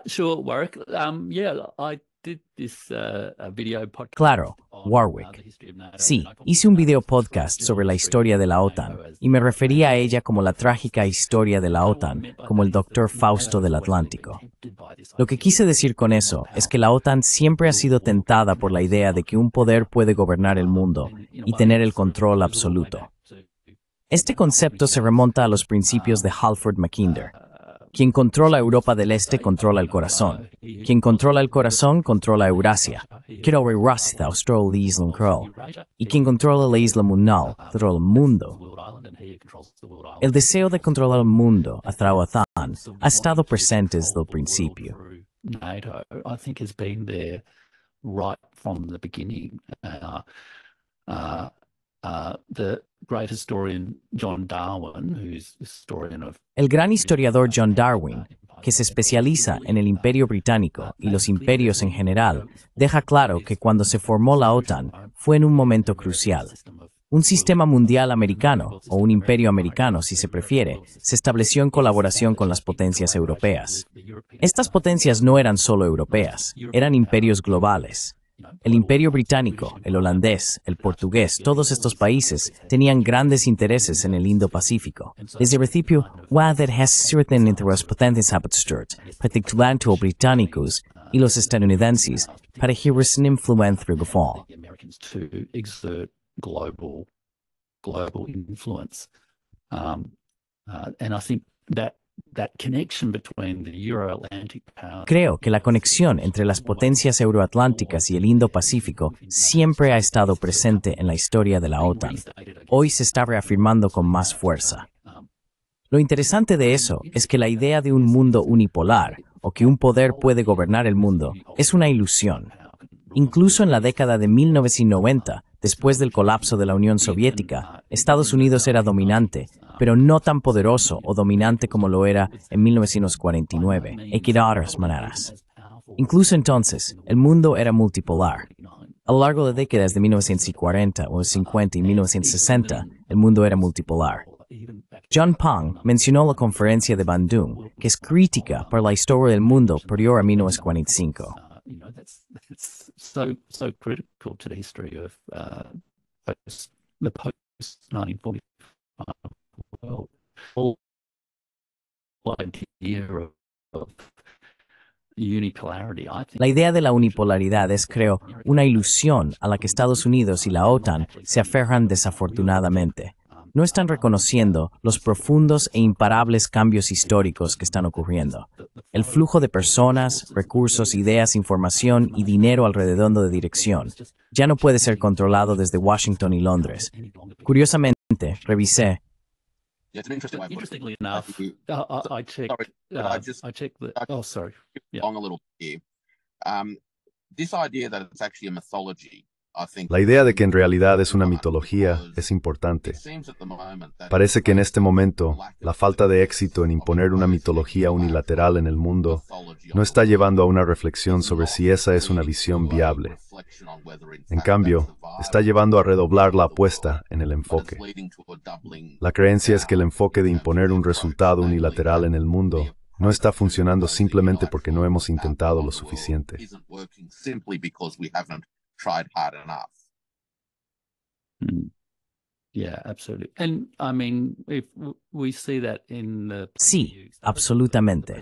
Sure, Warwick. Claro, Warwick. Sí, hice un video podcast sobre la historia de la OTAN y me refería a ella como la trágica historia de la OTAN, como el Dr. Fausto del Atlántico. Lo que quise decir con eso es que la OTAN siempre ha sido tentada por la idea de que un poder puede gobernar el mundo y tener el control absoluto. Este concepto se remonta a los principios de Halford Mackinder. Quien controla Europa del Este controla el corazón. Quien controla el corazón controla Eurasia. Y quien controla la isla mundial controla el mundo. El deseo de controlar el mundo a Than ha estado presente desde el principio. NATO, I think, has been there right from the beginning. The great historian John Darwin, who's historian of... El gran historiador John Darwin, que se especializa en el Imperio Británico y los imperios en general, deja claro que cuando se formó la OTAN fue en un momento crucial. Un sistema mundial americano, o un imperio americano si se prefiere, se estableció en colaboración con las potencias europeas. Estas potencias no eran solo europeas, eran imperios globales. El Imperio Británico, el holandés, el portugués, todos estos países tenían grandes intereses en el Indo-Pacífico. Desde el principio, det has cierten interés potentes abstört, particularmente los británicos y los estadounidenses, para ejercer una influencia global. Global influence, and I think that Creo que la conexión entre las potencias euroatlánticas y el Indo-Pacífico siempre ha estado presente en la historia de la OTAN. Hoy se está reafirmando con más fuerza. Lo interesante de eso es que la idea de un mundo unipolar, o que un poder puede gobernar el mundo, es una ilusión. Incluso en la década de 1990, después del colapso de la Unión Soviética, Estados Unidos era dominante, pero no tan poderoso o dominante como lo era en 1949, en otras maneras. Incluso entonces, el mundo era multipolar. A lo largo de décadas de 1940 o 50 y 1960, el mundo era multipolar. John Pang mencionó la conferencia de Bandung, que es crítica por la historia del mundo posterior a 1945. So critical to the history of the post-1945 world. Whole idea of unipolarity, I think. La idea de la unipolaridad es, creo, una ilusión a la que Estados Unidos y la OTAN se aferran desafortunadamente. No están reconociendo los profundos e imparables cambios históricos que están ocurriendo. El flujo de personas, recursos, ideas, información y dinero alrededor de dirección ya no puede ser controlado desde Washington y Londres. Curiosamente, revisé. Interestingly enough, I checked the. Oh, sorry. Yeah. On a little here. This idea that it's actually a mythology. La idea de que en realidad es una mitología es importante. Parece que en este momento, la falta de éxito en imponer una mitología unilateral en el mundo no está llevando a una reflexión sobre si esa es una visión viable. En cambio, está llevando a redoblar la apuesta en el enfoque. La creencia es que el enfoque de imponer un resultado unilateral en el mundo no está funcionando simplemente porque no hemos intentado lo suficiente. Tried hard enough. Yeah, absolutely. And I mean, if we see that in the Sí, absolutamente.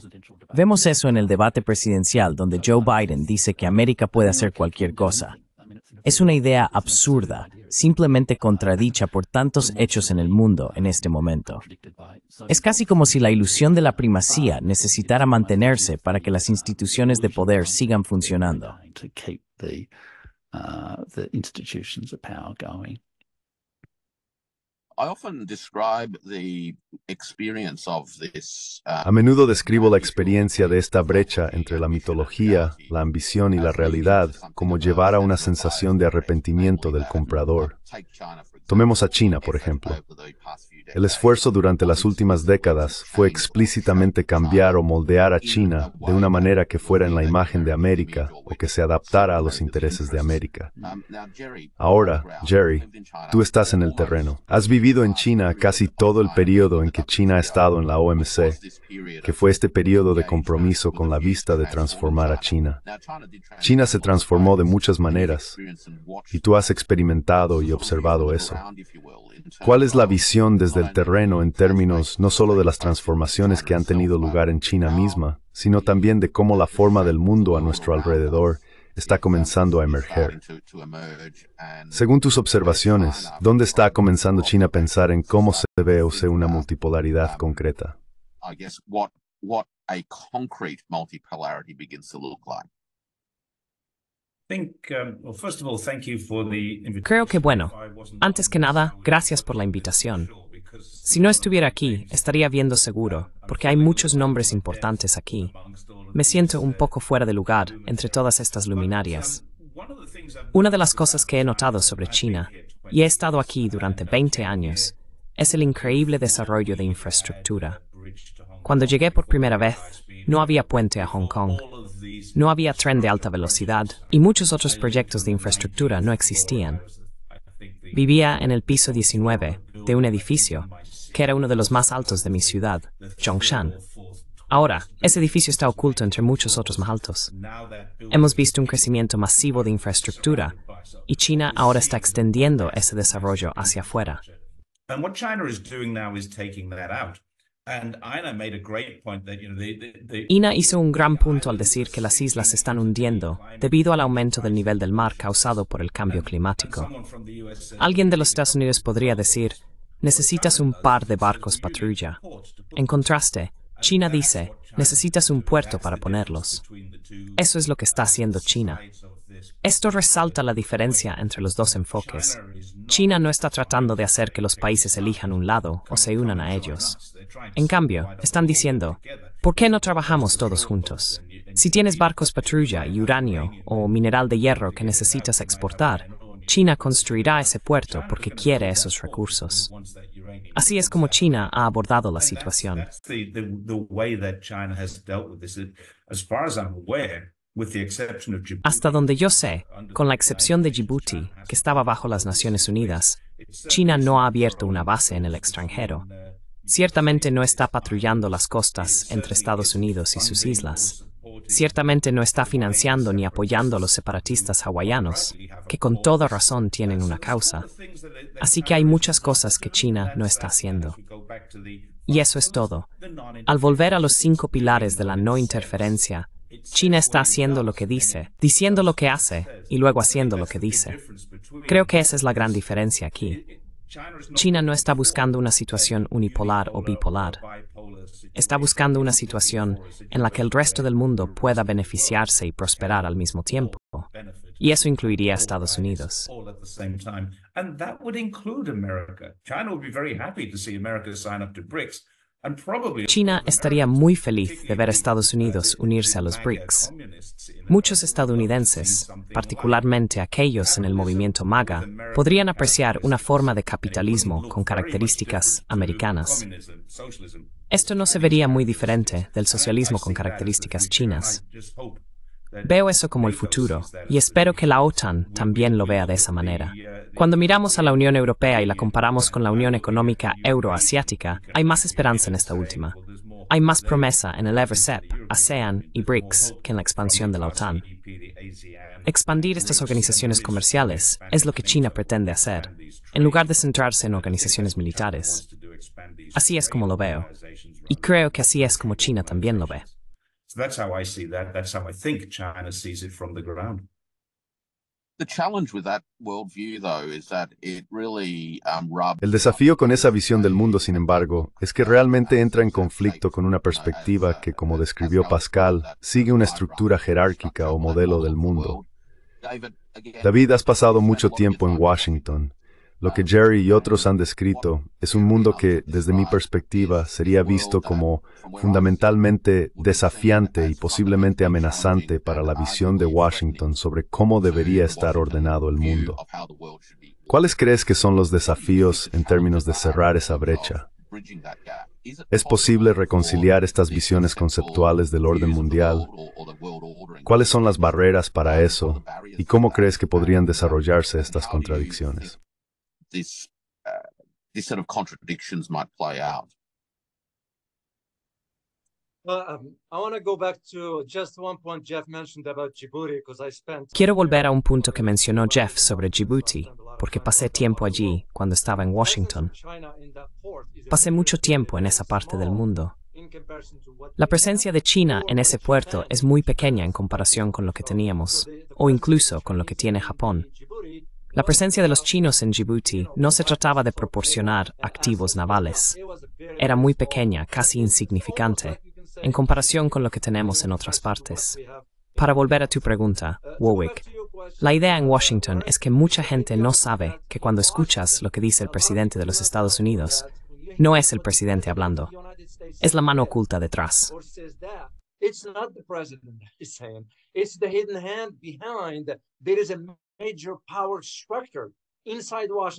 Vemos eso en el debate presidencial donde Joe Biden dice que América puede hacer cualquier cosa. Es una idea absurda, simplemente contradicha por tantos hechos en el mundo en este momento. Es casi como si la ilusión de la primacía necesitara mantenerse para que las instituciones de poder sigan funcionando. The institutions of power going. I often describe the experience of this. A menudo describo la experiencia de esta brecha entre la mitología, la ambición y la realidad como llevar a una sensación de arrepentimiento del comprador. Tomemos a China, por ejemplo. El esfuerzo durante las últimas décadas fue explícitamente cambiar o moldear a China de una manera que fuera en la imagen de América o que se adaptara a los intereses de América. Ahora, Jerry, tú estás en el terreno. Has vivido en China casi todo el periodo en que China ha estado en la OMC, que fue este periodo de compromiso con la vista de transformar a China. China se transformó de muchas maneras, y tú has experimentado y observado eso. ¿Cuál es la visión desde el terreno en términos no solo de las transformaciones que han tenido lugar en China misma, sino también de cómo la forma del mundo a nuestro alrededor está comenzando a emerger? Según tus observaciones, ¿dónde está comenzando China a pensar en cómo se ve o sea una multipolaridad concreta? Creo que bueno, antes que nada, gracias por la invitación. Si no estuviera aquí, estaría viendo seguro, porque hay muchos nombres importantes aquí. Me siento un poco fuera de lugar entre todas estas luminarias. Una de las cosas que he notado sobre China, y he estado aquí durante 20 años, es el increíble desarrollo de infraestructura. Cuando llegué por primera vez, no había puente a Hong Kong, no había tren de alta velocidad y muchos otros proyectos de infraestructura no existían. Vivía en el piso 19 de un edificio que era uno de los más altos de mi ciudad, Zhongshan. Ahora, ese edificio está oculto entre muchos otros más altos. Hemos visto un crecimiento masivo de infraestructura y China ahora está extendiendo ese desarrollo hacia afuera. Ina hizo un gran punto al decir que las islas se están hundiendo debido al aumento del nivel del mar causado por el cambio climático. Alguien de los Estados Unidos podría decir, necesitas un par de barcos patrulla. En contraste, China dice, necesitas un puerto para ponerlos. Eso es lo que está haciendo China. Esto resalta la diferencia entre los dos enfoques. China no está tratando de hacer que los países elijan un lado o se unan a ellos. En cambio, están diciendo, ¿por qué no trabajamos todos juntos? Si tienes barcos patrulla y uranio o mineral de hierro que necesitas exportar, China construirá ese puerto porque quiere esos recursos. Así es como China ha abordado la situación. Hasta donde yo sé, con la excepción de Djibouti, que estaba bajo las Naciones Unidas, China no ha abierto una base en el extranjero. Ciertamente no está patrullando las costas entre Estados Unidos y sus islas. Ciertamente no está financiando ni apoyando a los separatistas hawaianos, que con toda razón tienen una causa. Así que hay muchas cosas que China no está haciendo. Y eso es todo. Al volver a los 5 pilares de la no interferencia, China está haciendo lo que dice, diciendo lo que hace, y luego haciendo lo que dice. Creo que esa es la gran diferencia aquí. China no está buscando una situación unipolar o bipolar. Está buscando una situación en la que el resto del mundo pueda beneficiarse y prosperar al mismo tiempo. Y eso incluiría a Estados Unidos. China estaría muy feliz de ver a Estados Unidos unirse a los BRICS. Muchos estadounidenses, particularmente aquellos en el movimiento MAGA, podrían apreciar una forma de capitalismo con características americanas. Esto no se vería muy diferente del socialismo con características chinas. Veo eso como el futuro, y espero que la OTAN también lo vea de esa manera. Cuando miramos a la Unión Europea y la comparamos con la Unión Económica Euroasiática, hay más esperanza en esta última. Hay más promesa en el EVRCEP, ASEAN y BRICS que en la expansión de la OTAN. Expandir estas organizaciones comerciales es lo que China pretende hacer, en lugar de centrarse en organizaciones militares. Así es como lo veo, y creo que así es como China también lo ve. So that's how I see that. That's how I think China sees it from the ground. The challenge with that worldview, though, is that it really El desafío con esa visión del mundo, sin embargo, es que realmente entra en conflicto con una perspectiva que, como describió Pascal, sigue una estructura jerárquica o modelo del mundo. David, has pasado mucho tiempo en Washington. Lo que Jerry y otros han descrito es un mundo que, desde mi perspectiva, sería visto como fundamentalmente desafiante y posiblemente amenazante para la visión de Washington sobre cómo debería estar ordenado el mundo. ¿Cuáles crees que son los desafíos en términos de cerrar esa brecha? ¿Es posible reconciliar estas visiones conceptuales del orden mundial? ¿Cuáles son las barreras para eso? ¿Y cómo crees que podrían desarrollarse estas contradicciones? This set of contradictions might play out. Quiero volver a un punto que mencionó Jeff sobre Djibouti, porque pasé tiempo allí cuando estaba en Washington. Pasé mucho tiempo en esa parte del mundo. La presencia de China en ese puerto es muy pequeña en comparación con lo que teníamos, o incluso con lo que tiene Japón. La presencia de los chinos en Djibouti no se trataba de proporcionar activos navales. Era muy pequeña, casi insignificante, en comparación con lo que tenemos en otras partes. Para volver a tu pregunta, Warwick, la idea en Washington es que mucha gente no sabe que cuando escuchas lo que dice el presidente de los Estados Unidos, no es el presidente hablando, es la mano oculta detrás.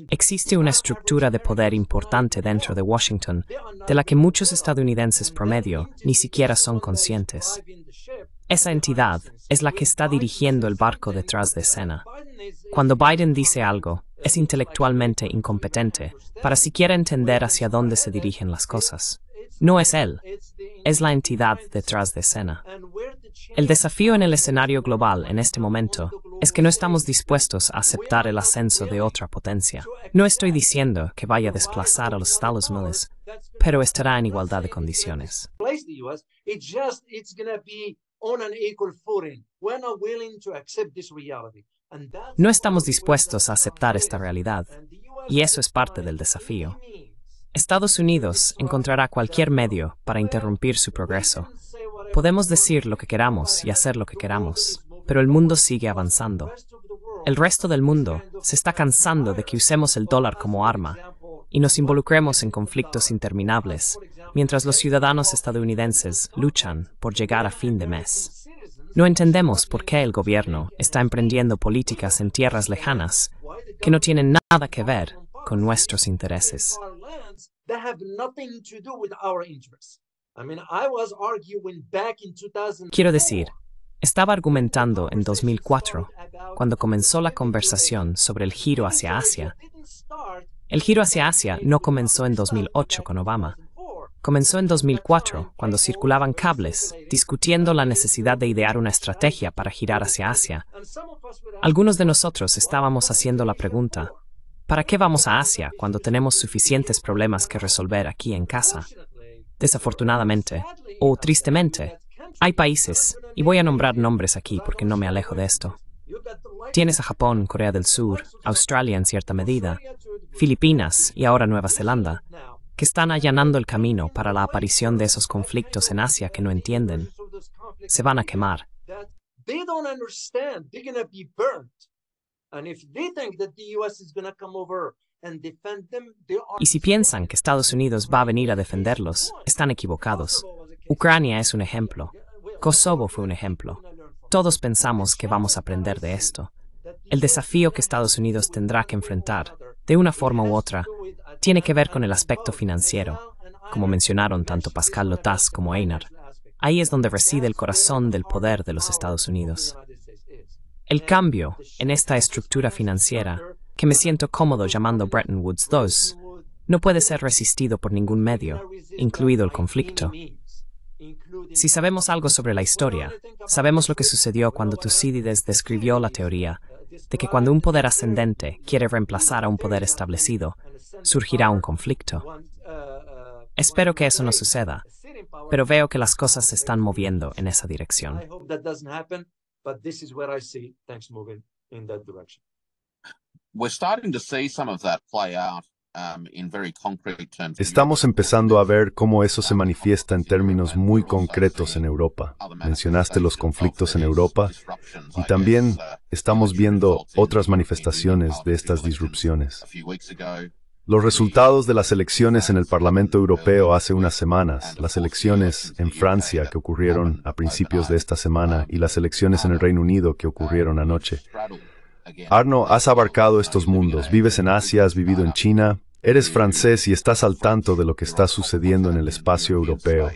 Existe una estructura de poder importante dentro de Washington, de la que muchos estadounidenses promedio ni siquiera son conscientes. Esa entidad es la que está dirigiendo el barco detrás de escena. Cuando Biden dice algo, es intelectualmente incompetente para siquiera entender hacia dónde se dirigen las cosas. No es él, es la entidad detrás de escena. El desafío en el escenario global en este momento es que no estamos dispuestos a aceptar el ascenso de otra potencia. No estoy diciendo que vaya a desplazar a los Estados Unidos, pero estará en igualdad de condiciones. No estamos dispuestos a aceptar esta realidad, y eso es parte del desafío. Estados Unidos encontrará cualquier medio para interrumpir su progreso. Podemos decir lo que queramos y hacer lo que queramos, pero el mundo sigue avanzando. El resto del mundo se está cansando de que usemos el dólar como arma y nos involucremos en conflictos interminables, mientras los ciudadanos estadounidenses luchan por llegar a fin de mes. No entendemos por qué el gobierno está emprendiendo políticas en tierras lejanas que no tienen nada que ver con nuestros intereses. Quiero decir, estaba argumentando en 2004, cuando comenzó la conversación sobre el giro hacia Asia. El giro hacia Asia no comenzó en 2008 con Obama. Comenzó en 2004, cuando circulaban cables, discutiendo la necesidad de idear una estrategia para girar hacia Asia. Algunos de nosotros estábamos haciendo la pregunta, ¿para qué vamos a Asia cuando tenemos suficientes problemas que resolver aquí en casa? Desafortunadamente, o tristemente, hay países, y voy a nombrar nombres aquí porque no me alejo de esto. Tienes a Japón, Corea del Sur, Australia en cierta medida, Filipinas y ahora Nueva Zelanda, que están allanando el camino para la aparición de esos conflictos en Asia que no entienden. Se van a quemar. Y si piensan que Estados Unidos va a venir a defenderlos, están equivocados. Ucrania es un ejemplo. Kosovo fue un ejemplo. Todos pensamos que vamos a aprender de esto. El desafío que Estados Unidos tendrá que enfrentar, de una forma u otra, tiene que ver con el aspecto financiero, como mencionaron tanto Pascal Lotas como Einar. Ahí es donde reside el corazón del poder de los Estados Unidos. El cambio en esta estructura financiera, que me siento cómodo llamando Bretton Woods II, no puede ser resistido por ningún medio, incluido el conflicto. Si sabemos algo sobre la historia, sabemos lo que sucedió cuando Tucídides describió la teoría de que cuando un poder ascendente quiere reemplazar a un poder establecido, surgirá un conflicto. Espero que eso no suceda, pero veo que las cosas se están moviendo en esa dirección. Estamos empezando a ver cómo eso se manifiesta en términos muy concretos en Europa. Mencionaste los conflictos en Europa y también estamos viendo otras manifestaciones de estas disrupciones. Los resultados de las elecciones en el Parlamento Europeo hace unas semanas, las elecciones en Francia que ocurrieron a principios de esta semana y las elecciones en el Reino Unido que ocurrieron anoche. Arno, has abarcado estos mundos, vives en Asia, has vivido en China, eres francés y estás al tanto de lo que está sucediendo en el espacio europeo.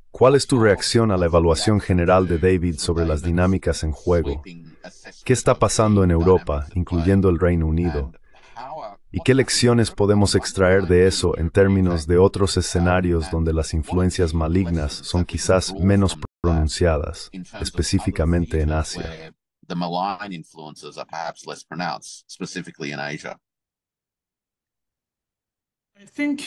¿Cuál es tu reacción a la evaluación general de David sobre las dinámicas en juego? ¿Qué está pasando en Europa, incluyendo el Reino Unido? ¿Y qué lecciones podemos extraer de eso en términos de otros escenarios donde las influencias malignas son quizás menos pronunciadas, específicamente en Asia? The malign influences are perhaps less pronounced, specifically in Asia. I think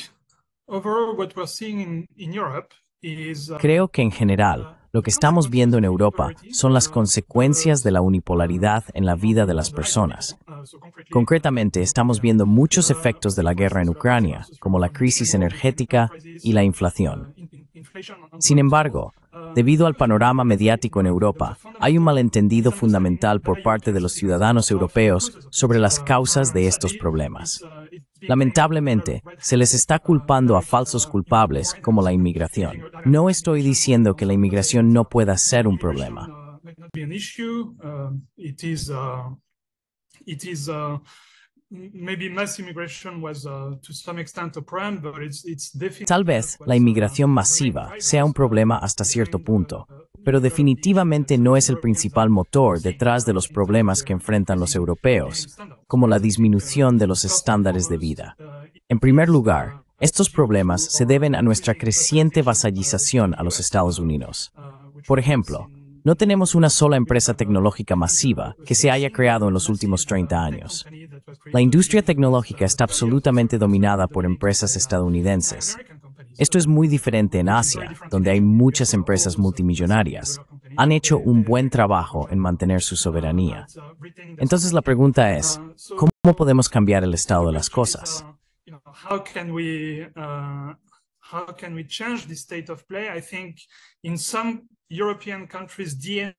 overall what we're seeing in Europe is Creo que en general, lo que estamos viendo en Europa son las consecuencias de la unipolaridad en la vida de las personas. Concretamente, estamos viendo muchos efectos de la guerra en Ucrania, como la crisis energética y la inflación. Sin embargo, debido al panorama mediático en Europa, hay un malentendido fundamental por parte de los ciudadanos europeos sobre las causas de estos problemas. Lamentablemente, se les está culpando a falsos culpables como la inmigración. No estoy diciendo que la inmigración no pueda ser un problema. Tal vez la inmigración masiva sea un problema hasta cierto punto, pero definitivamente no es el principal motor detrás de los problemas que enfrentan los europeos, como la disminución de los estándares de vida. En primer lugar, estos problemas se deben a nuestra creciente vasallización a los Estados Unidos. Por ejemplo, no tenemos una sola empresa tecnológica masiva que se haya creado en los últimos 30 años. La industria tecnológica está absolutamente dominada por empresas estadounidenses. Esto es muy diferente en Asia, donde hay muchas empresas multimillonarias. Han hecho un buen trabajo en mantener su soberanía. Entonces la pregunta es, ¿cómo podemos cambiar el estado de las cosas? how can we change the state of play? I think in some European countries, DNA.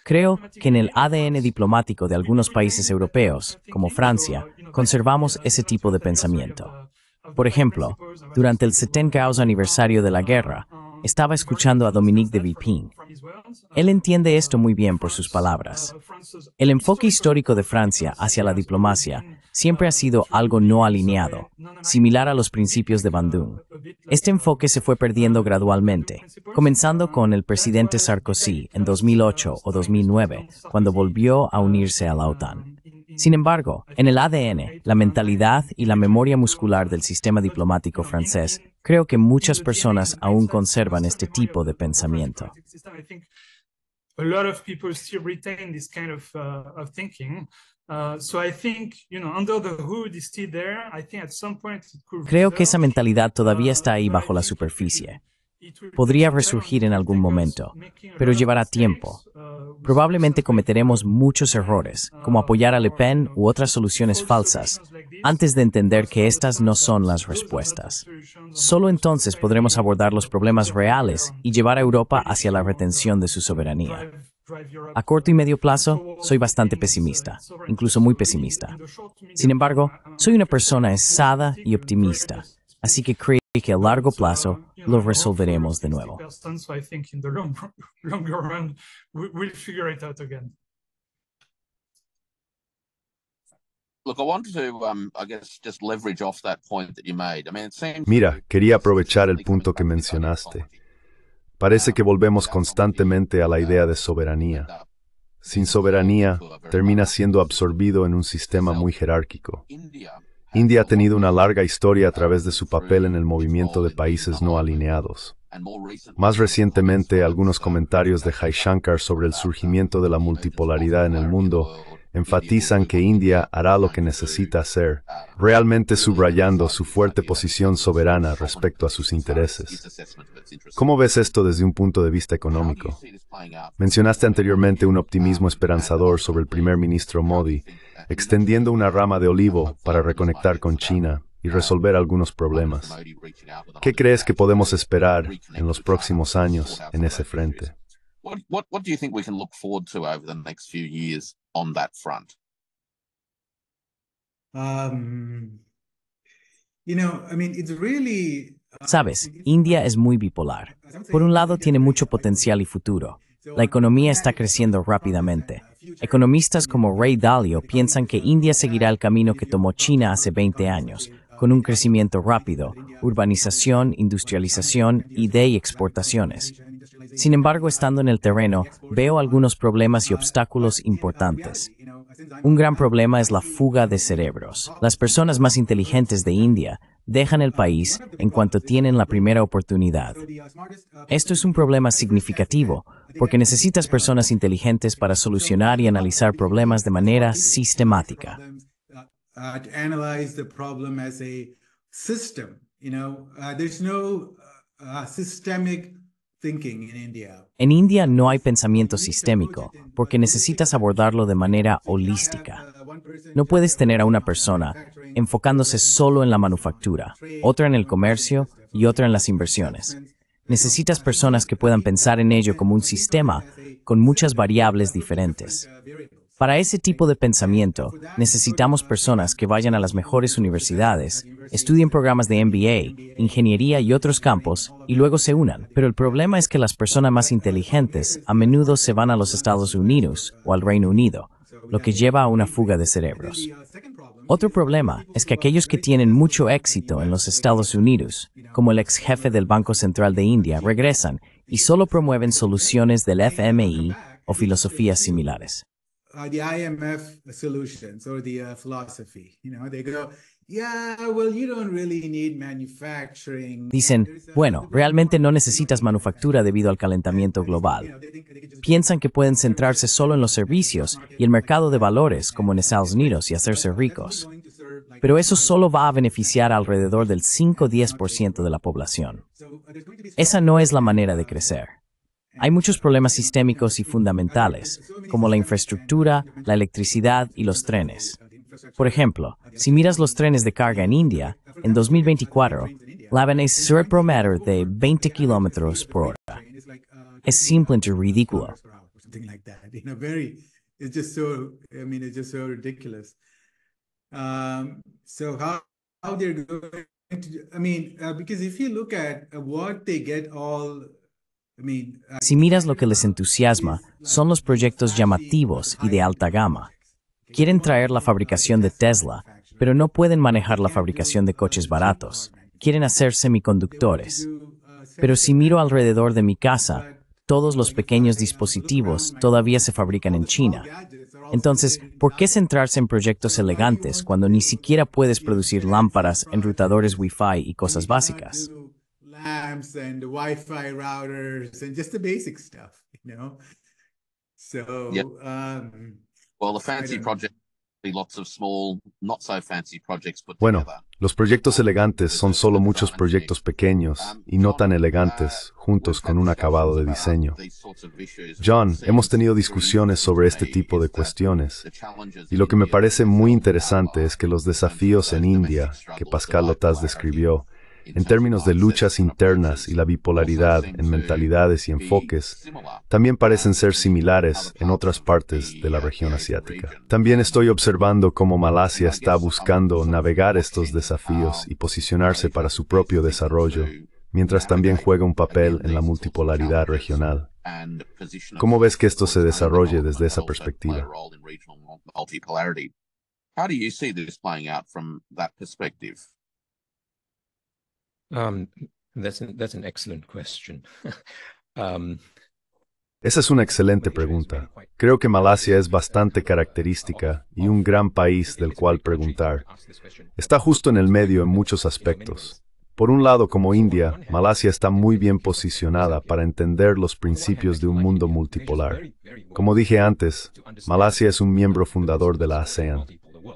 Creo que en el ADN diplomático de algunos países europeos, como Francia, conservamos ese tipo de pensamiento. Por ejemplo, durante el 70º aniversario de la guerra, estaba escuchando a Dominique de Villepin. Él entiende esto muy bien por sus palabras. El enfoque histórico de Francia hacia la diplomacia siempre ha sido algo no alineado, similar a los principios de Bandung. Este enfoque se fue perdiendo gradualmente, comenzando con el presidente Sarkozy en 2008 o 2009, cuando volvió a unirse a la OTAN. Sin embargo, en el ADN, la mentalidad y la memoria muscular del sistema diplomático francés, creo que muchas personas aún conservan este tipo de pensamiento. A lot of people still retain this kind of thinking. So I think, under the hood is still there. I think at some point it could Creo que esa mentalidad todavía está ahí bajo la superficie. Podría resurgir en algún momento, pero llevará tiempo. Probablemente cometeremos muchos errores, como apoyar a Le Pen u otras soluciones falsas, antes de entender que estas no son las respuestas. Solo entonces podremos abordar los problemas reales y llevar a Europa hacia la retención de su soberanía. A corto y medio plazo, soy bastante pesimista, incluso muy pesimista. Sin embargo, soy una persona esada y optimista, así que creo que a largo plazo lo resolveremos de nuevo. Mira, quería aprovechar el punto que mencionaste. Parece que volvemos constantemente a la idea de soberanía. Sin soberanía, termina siendo absorbido en un sistema muy jerárquico. India ha tenido una larga historia a través de su papel en el movimiento de países no alineados. Más recientemente, algunos comentarios de Jaishankar sobre el surgimiento de la multipolaridad en el mundo enfatizan que India hará lo que necesita hacer, realmente subrayando su fuerte posición soberana respecto a sus intereses. ¿Cómo ves esto desde un punto de vista económico? Mencionaste anteriormente un optimismo esperanzador sobre el primer ministro Modi, extendiendo una rama de olivo para reconectar con China y resolver algunos problemas. ¿Qué crees que podemos esperar en los próximos años en ese frente? What do you think we can look forward to over the next few years on that front? Sabes, India es muy bipolar. Por un lado, tiene mucho potencial y futuro. La economía está creciendo rápidamente. Economistas como Ray Dalio piensan que India seguirá el camino que tomó China hace 20 años, con un crecimiento rápido, urbanización, industrialización y exportaciones. Sin embargo, estando en el terreno, veo algunos problemas y obstáculos importantes. Un gran problema es la fuga de cerebros. Las personas más inteligentes de India dejan el país en cuanto tienen la primera oportunidad. Esto es un problema significativo, porque necesitas personas inteligentes para solucionar y analizar problemas de manera sistemática. En India no hay pensamiento sistémico, porque necesitas abordarlo de manera holística. No puedes tener a una persona enfocándose solo en la manufactura, otra en el comercio y otra en las inversiones. Necesitas personas que puedan pensar en ello como un sistema con muchas variables diferentes. Para ese tipo de pensamiento, necesitamos personas que vayan a las mejores universidades, estudien programas de MBA, ingeniería y otros campos, y luego se unan. Pero el problema es que las personas más inteligentes a menudo se van a los Estados Unidos o al Reino Unido, lo que lleva a una fuga de cerebros. Otro problema es que aquellos que tienen mucho éxito en los Estados Unidos, como el ex jefe del Banco Central de India, regresan y solo promueven soluciones del FMI o filosofías similares. The IMF solutions or the philosophy, they go, you don't really need manufacturing. Dicen, bueno, realmente no necesitas manufactura debido al calentamiento global. Piensan que pueden centrarse solo en los servicios y el mercado de valores como en Estados Unidos y hacerse ricos. Pero eso solo va a beneficiar a alrededor del 5-10% de la población. Esa no es la manera de crecer. Hay muchos problemas sistémicos y fundamentales, como la infraestructura, la electricidad y los trenes. Por ejemplo, si miras los trenes de carga en India, en 2024, Lebanés sur promedio de 20 kilómetros por hora. Es simplemente ridículo. It's just so, I mean, it's just so ridiculous. So how they're going to, I mean, because if you look at what they get all, I mean... Si miras lo que les entusiasma, son los proyectos llamativos y de alta gama. Quieren traer la fabricación de Tesla, pero no pueden manejar la fabricación de coches baratos. Quieren hacer semiconductores. Pero si miro alrededor de mi casa, todos los pequeños dispositivos todavía se fabrican en China. Entonces, ¿por qué centrarse en proyectos elegantes cuando ni siquiera puedes producir lámparas, enrutadores Wi-Fi y cosas básicas? Lamps and Wi-Fi routers and just the basic stuff, you know? So, yep. Well, the fancy project be lots of small, not so fancy projects put Bueno, together. los proyectos elegantes son solo muchos proyectos pequeños y no tan elegantes, juntos con un acabado de diseño. John, hemos tenido discusiones sobre este tipo de cuestiones, y lo que me parece muy interesante es que los desafíos en India, que Pascal Lotaz describió, en términos de luchas internas y la bipolaridad en mentalidades y enfoques, también parecen ser similares en otras partes de la región asiática. También estoy observando cómo Malasia está buscando navegar estos desafíos y posicionarse para su propio desarrollo, mientras también juega un papel en la multipolaridad regional. ¿Cómo ves que esto se desarrolle desde esa perspectiva? How do you see this playing out from that perspective? That's an excellent question. Esa es una excelente pregunta. Creo que Malasia es bastante característica y un gran país del cual preguntar. Está justo en el medio en muchos aspectos. Por un lado, como India, Malasia está muy bien posicionada para entender los principios de un mundo multipolar. Como dije antes, Malasia es un miembro fundador de la ASEAN.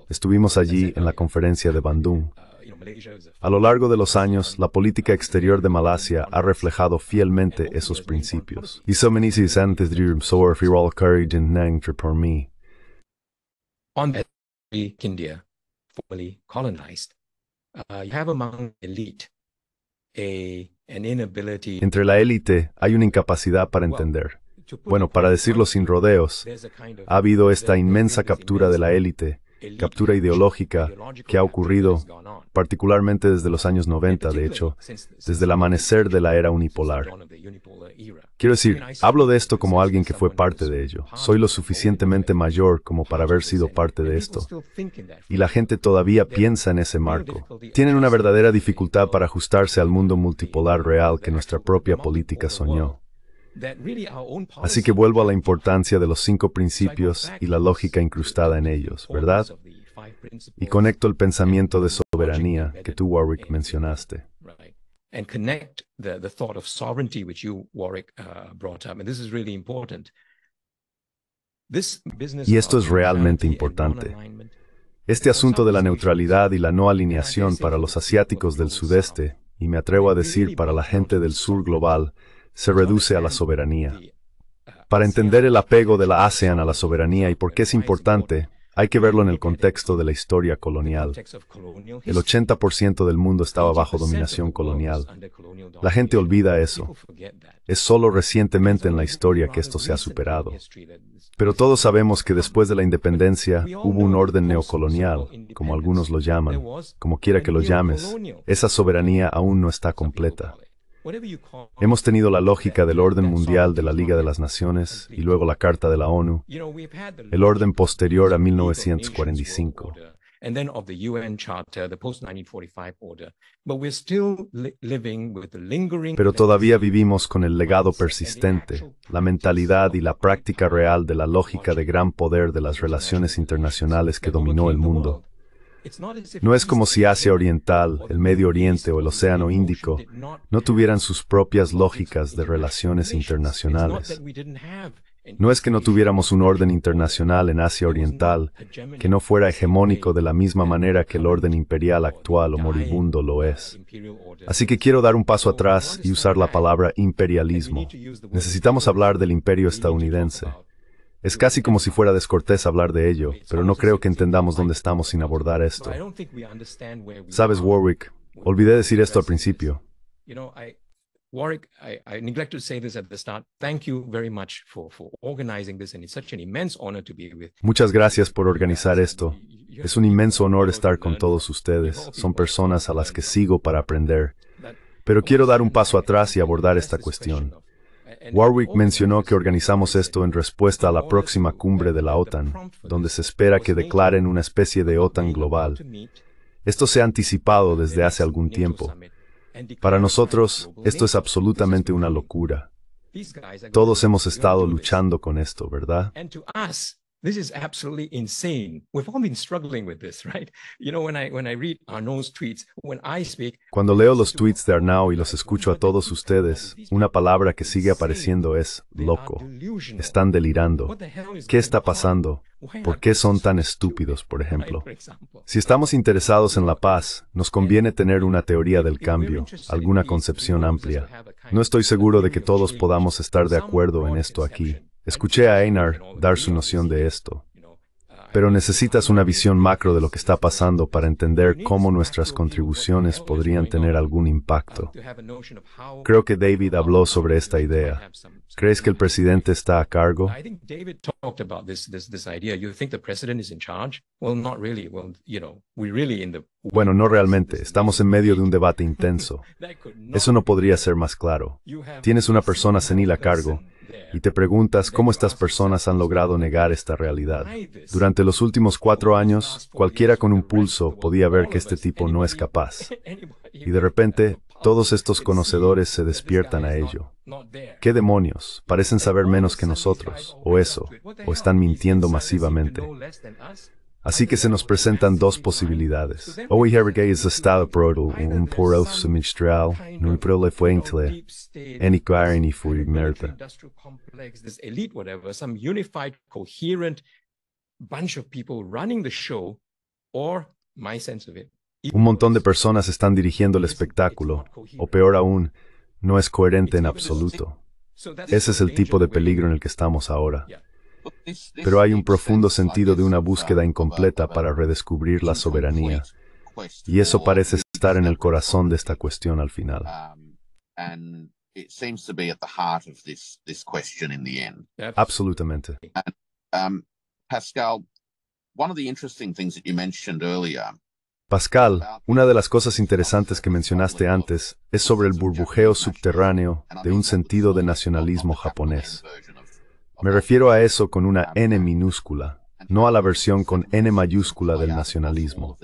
Estuvimos allí en la conferencia de Bandung. A lo largo de los años, la política exterior de Malasia ha reflejado fielmente esos principios. India, fully colonized, you have among elite an inability. Entre la élite hay una incapacidad para entender. Bueno, para decirlo sin rodeos, ha habido esta inmensa captura de la élite, captura ideológica que ha ocurrido particularmente desde los años 90, de hecho, desde el amanecer de la era unipolar. Quiero decir, hablo de esto como alguien que fue parte de ello. Soy lo suficientemente mayor como para haber sido parte de esto. Y la gente todavía piensa en ese marco. Tienen una verdadera dificultad para ajustarse al mundo multipolar real que nuestra propia política soñó. Así que vuelvo a la importancia de los 5 principios y la lógica incrustada en ellos, ¿verdad? Y conecto el pensamiento de soberanía que tú, Warwick, mencionaste. And connect the thought of sovereignty which you, Warwick, brought up. And this is really important. Y esto es realmente importante. Este asunto de la neutralidad y la no alineación para los asiáticos del sudeste, y me atrevo a decir para la gente del sur global, se reduce a la soberanía. Para entender el apego de la ASEAN a la soberanía y por qué es importante, hay que verlo en el contexto de la historia colonial. El 80% del mundo estaba bajo dominación colonial. La gente olvida eso. Es solo recientemente en la historia que esto se ha superado. Pero todos sabemos que después de la independencia hubo un orden neocolonial, como algunos lo llaman, como quiera que lo llames. Esa soberanía aún no está completa. Hemos tenido la lógica del orden mundial de la Liga de las Naciones y luego la Carta de la ONU, el orden posterior a 1945. Pero todavía vivimos con el legado persistente, la mentalidad y la práctica real de la lógica de gran poder de las relaciones internacionales que dominó el mundo. No es como si Asia Oriental, el Medio Oriente o el Océano Índico no tuvieran sus propias lógicas de relaciones internacionales. No es que no tuviéramos un orden internacional en Asia Oriental que no fuera hegemónico de la misma manera que el orden imperial actual o moribundo lo es. Así que quiero dar un paso atrás y usar la palabra imperialismo. Necesitamos hablar del imperio estadounidense. Es casi como si fuera descortés hablar de ello, pero no creo que entendamos dónde estamos sin abordar esto. Sabes, Warwick, olvidé decir esto al principio. Warwick, I neglected to say this at the start. Thank you very much for organizing this, and it's such an immense honor to be with. Muchas gracias por organizar esto. Es un inmenso honor estar con todos ustedes. Son personas a las que sigo para aprender. Pero quiero dar un paso atrás y abordar esta cuestión. Warwick mencionó que organizamos esto en respuesta a la próxima cumbre de la OTAN, donde se espera que declaren una especie de OTAN global. Esto se ha anticipado desde hace algún tiempo. Para nosotros, esto es absolutamente una locura. Todos hemos estado luchando con esto, ¿verdad? This is absolutely insane. We've all been struggling with this, right? You know, when I read Arnaud's tweets, when I speak. Cuando leo los tweets de Arnaud y los escucho a todos ustedes, una palabra que sigue apareciendo es loco. Están delirando. ¿Qué está pasando? ¿Por qué son tan estúpidos, por ejemplo? Si estamos interesados en la paz, nos conviene tener una teoría del cambio, alguna concepción amplia. No estoy seguro de que todos podamos estar de acuerdo en esto aquí. Escuché a Einar dar su noción de esto. Pero necesitas una visión macro de lo que está pasando para entender cómo nuestras contribuciones podrían tener algún impacto. Creo que David habló sobre esta idea. ¿Crees que el presidente está a cargo? Bueno, no realmente. Estamos en medio de un debate intenso. Eso no podría ser más claro. Tienes una persona senil a cargo y te preguntas cómo estas personas han logrado negar esta realidad. Durante los últimos 4 años, cualquiera con un pulso podía ver que este tipo no es capaz. Y de repente, todos estos conocedores se despiertan a ello. ¿Qué demonios? Parecen saber menos que nosotros, o eso, o están mintiendo masivamente. Así que se nos presentan dos posibilidades. O es estado proto, un poro semestral, no le fue intle, en y fue merda. Un montón de personas están dirigiendo el espectáculo, o peor aún, no es coherente en absoluto. Ese es el tipo de peligro en el que estamos ahora. Pero hay un profundo sentido de una búsqueda incompleta para redescubrir la soberanía, y eso parece estar en el corazón de esta cuestión al final. Absolutamente. Pascal, una de las cosas interesantes que mencionaste antes es sobre el burbujeo subterráneo de un sentido de nacionalismo japonés. Me refiero a eso con una N minúscula, no a la versión con N mayúscula del nacionalismo.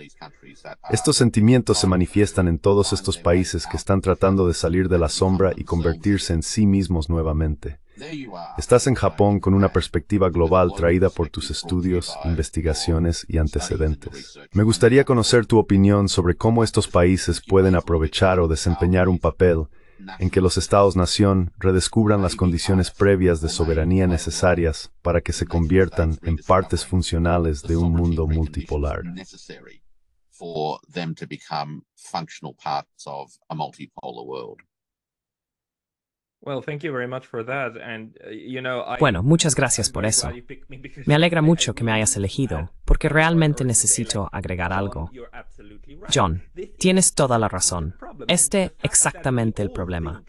Estos sentimientos se manifiestan en todos estos países que están tratando de salir de la sombra y convertirse en sí mismos nuevamente. Estás en Japón con una perspectiva global traída por tus estudios, investigaciones y antecedentes. Me gustaría conocer tu opinión sobre cómo estos países pueden aprovechar o desempeñar un papel en que los Estados-nación redescubran las condiciones previas de soberanía necesarias para que se conviertan en partes funcionales de un mundo multipolar. Bueno, muchas gracias por eso. Me alegra mucho que me hayas elegido, porque realmente necesito agregar algo. John, tienes toda la razón. Exactamente el problema.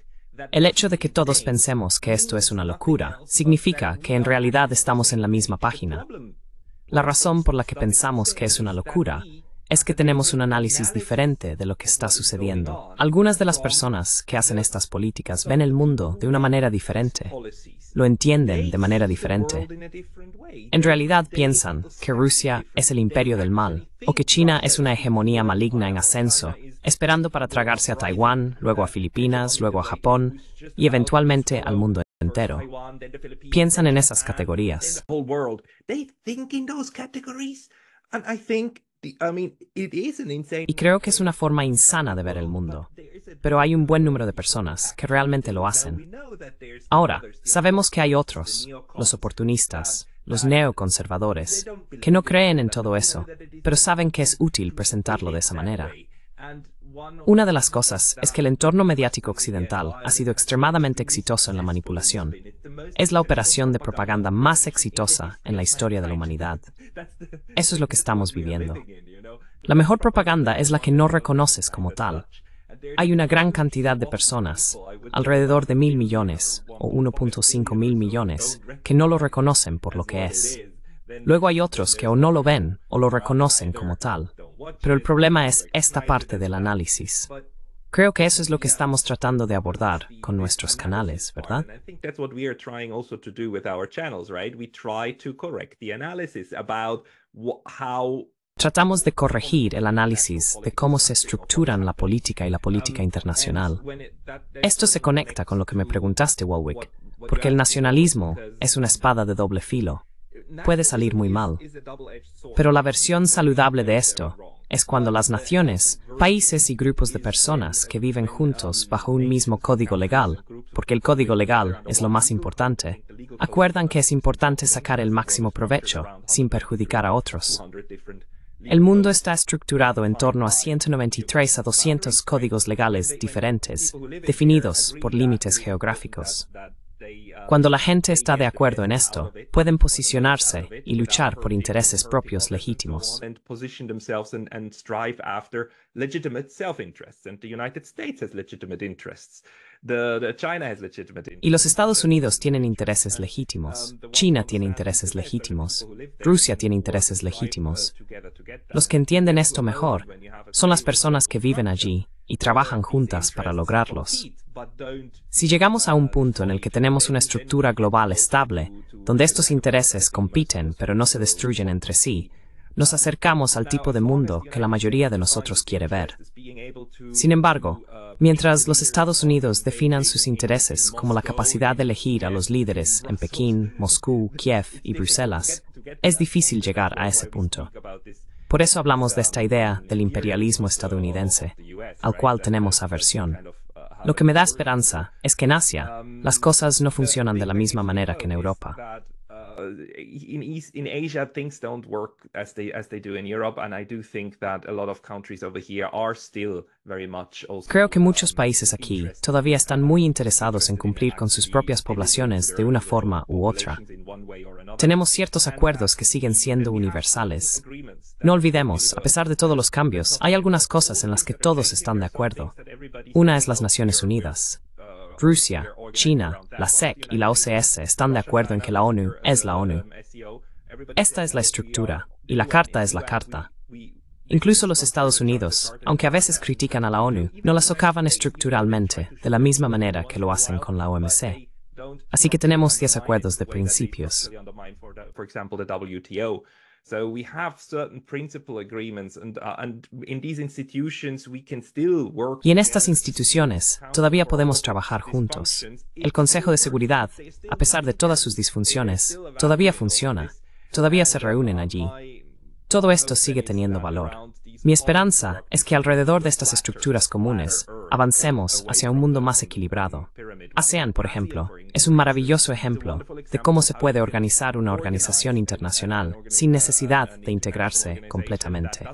El hecho de que todos pensemos que esto es una locura significa que en realidad estamos en la misma página. La razón por la que pensamos que es una locura es que tenemos un análisis diferente de lo que está sucediendo. Algunas de las personas que hacen estas políticas ven el mundo de una manera diferente. Lo entienden de manera diferente. En realidad piensan que Rusia es el imperio del mal, o que China es una hegemonía maligna en ascenso, esperando para tragarse a Taiwán, luego a Filipinas, luego a Japón, y eventualmente al mundo entero. Piensan en esas categorías. Y creo que es una forma insana de ver el mundo, pero hay un buen número de personas que realmente lo hacen. Ahora, sabemos que hay otros, los oportunistas, los neoconservadores, que no creen en todo eso, pero saben que es útil presentarlo de esa manera. Una de las cosas es que el entorno mediático occidental ha sido extremadamente exitoso en la manipulación. Es la operación de propaganda más exitosa en la historia de la humanidad. Eso es lo que estamos viviendo. La mejor propaganda es la que no reconoces como tal. Hay una gran cantidad de personas, alrededor de 1.000 millones o 1.5 mil millones, que no lo reconocen por lo que es. Luego hay otros que o no lo ven o lo reconocen como tal. Pero el problema es esta parte del análisis. Creo que eso es lo que estamos tratando de abordar con nuestros canales, ¿verdad? Tratamos de corregir el análisis de cómo se estructuran la política y la política internacional. Esto se conecta con lo que me preguntaste, Warwick, porque el nacionalismo es una espada de doble filo. Puede salir muy mal. Pero la versión saludable de esto es cuando las naciones, países y grupos de personas que viven juntos bajo un mismo código legal, porque el código legal es lo más importante, acuerdan que es importante sacar el máximo provecho sin perjudicar a otros. El mundo está estructurado en torno a 193 a 200 códigos legales diferentes, definidos por límites geográficos. Cuando la gente está de acuerdo en esto, pueden posicionarse y luchar por intereses propios legítimos. Y los Estados Unidos tienen intereses legítimos. China tiene intereses legítimos. Rusia tiene intereses legítimos. Los que entienden esto mejor son las personas que viven allí y trabajan juntas para lograrlos. Si llegamos a un punto en el que tenemos una estructura global estable, donde estos intereses compiten pero no se destruyen entre sí, nos acercamos al tipo de mundo que la mayoría de nosotros quiere ver. Sin embargo, mientras los Estados Unidos definan sus intereses como la capacidad de elegir a los líderes en Pekín, Moscú, Kiev y Bruselas, es difícil llegar a ese punto. Por eso hablamos de esta idea del imperialismo estadounidense, al cual tenemos aversión. Lo que me da esperanza es que en Asia las cosas no funcionan de la misma manera que en Europa. In Asia, things don't work as they do in Europe, and I do think that a lot of countries over here are still very much also. Creo que muchos países aquí todavía están muy interesados en cumplir con sus propias poblaciones de una forma u otra. Tenemos ciertos acuerdos que siguen siendo universales. No olvidemos, a pesar de todos los cambios, hay algunas cosas en las que todos están de acuerdo. Una es las Naciones Unidas. Rusia, China, la SEC y la OCS están de acuerdo en que la ONU es la ONU. Esta es la estructura, y la carta es la carta. Incluso los Estados Unidos, aunque a veces critican a la ONU, no la socavan estructuralmente, de la misma manera que lo hacen con la OMC. Así que tenemos 10 acuerdos de principios. So we have certain principal agreements and in these institutions we can still work. Y en estas instituciones todavía podemos trabajar juntos. El Consejo de Seguridad, a pesar de todas sus disfunciones, todavía funciona. Todavía se reúnen allí. Todo esto sigue teniendo valor. Mi esperanza es que alrededor de estas estructuras comunes avancemos hacia un mundo más equilibrado. ASEAN, por ejemplo, es un maravilloso ejemplo de cómo se puede organizar una organización internacional sin necesidad de integrarse completamente.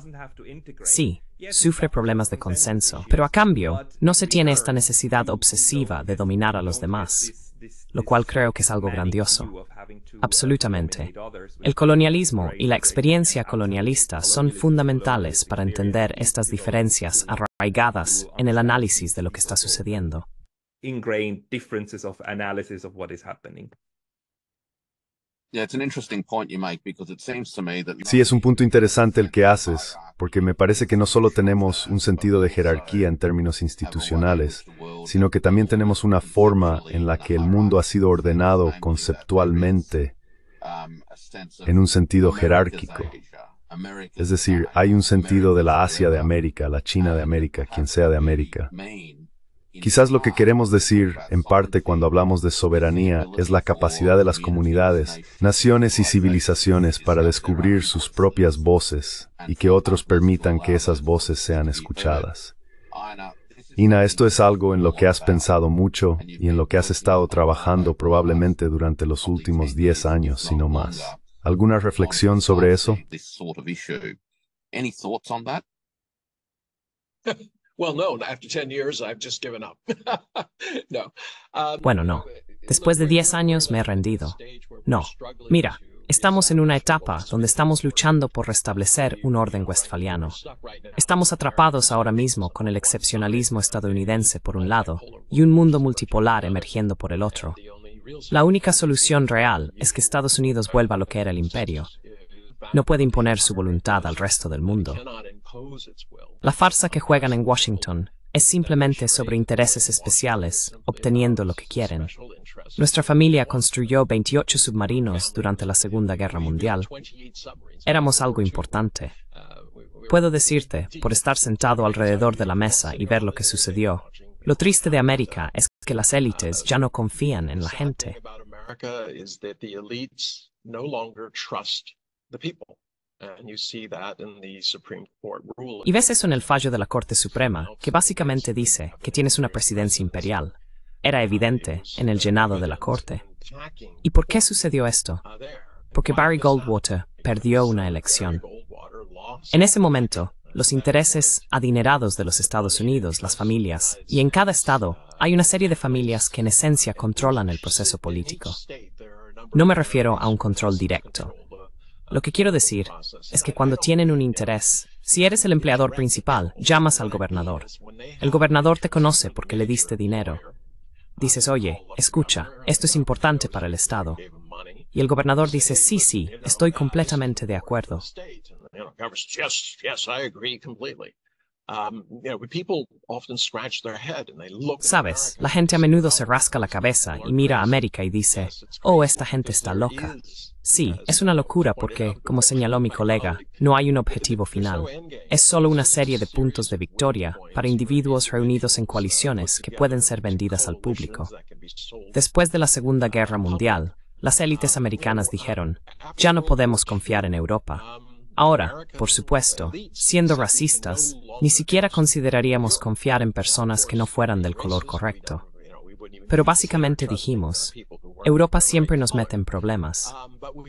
Sí, sufre problemas de consenso, pero a cambio no se tiene esta necesidad obsesiva de dominar a los demás, lo cual creo que es algo grandioso. Absolutamente. El colonialismo y la experiencia colonialista son fundamentales para entender estas diferencias arraigadas en el análisis de lo que está sucediendo. Ingrained differences of analysis of what is happening. Sí, es un punto interesante el que haces, porque me parece que no solo tenemos un sentido de jerarquía en términos institucionales, sino que también tenemos una forma en la que el mundo ha sido ordenado conceptualmente en un sentido jerárquico. Es decir, hay un sentido de la Asia de América, la China de América, quien sea de América. Quizás lo que queremos decir, en parte cuando hablamos de soberanía, es la capacidad de las comunidades, naciones y civilizaciones para descubrir sus propias voces y que otros permitan que esas voces sean escuchadas. Ina, esto es algo en lo que has pensado mucho y en lo que has estado trabajando probablemente durante los últimos 10 años, si no más. ¿Alguna reflexión sobre eso? Well, no, after 10 years, I've just given up. No. Bueno, no. Después de 10 años me he rendido. No. Mira, estamos en una etapa donde estamos luchando por restablecer un orden westfaliano. Estamos atrapados ahora mismo con el excepcionalismo estadounidense por un lado y un mundo multipolar emergiendo por el otro. La única solución real es que Estados Unidos vuelva a lo que era el imperio. No puede imponer su voluntad al resto del mundo. La farsa que juegan en Washington es simplemente sobre intereses especiales, obteniendo lo que quieren. Nuestra familia construyó 28 submarinos durante la Segunda Guerra Mundial. Éramos algo importante. Puedo decirte, por estar sentado alrededor de la mesa y ver lo que sucedió, lo triste de América es que las élites ya no confían en la gente. Y ves eso en el fallo de la Corte Suprema, que básicamente dice que tienes una presidencia imperial. Era evidente en el llenado de la Corte. ¿Y por qué sucedió esto? Porque Barry Goldwater perdió una elección. En ese momento, los intereses adinerados de los Estados Unidos, las familias, y en cada estado hay una serie de familias que en esencia controlan el proceso político. No me refiero a un control directo. Lo que quiero decir es que cuando tienen un interés, si eres el empleador principal, llamas al gobernador. El gobernador te conoce porque le diste dinero. Dices, oye, escucha, esto es importante para el Estado. Y el gobernador dice, sí, estoy completamente de acuerdo. Sabes, la gente a menudo se rasca la cabeza y mira a América y dice, oh, esta gente está loca. Sí, es una locura porque, como señaló mi colega, no hay un objetivo final. Es solo una serie de puntos de victoria para individuos reunidos en coaliciones que pueden ser vendidas al público. Después de la Segunda Guerra Mundial, las élites americanas dijeron, ya no podemos confiar en Europa. Ahora, por supuesto, siendo racistas, ni siquiera consideraríamos confiar en personas que no fueran del color correcto. Pero básicamente dijimos, Europa siempre nos mete en problemas.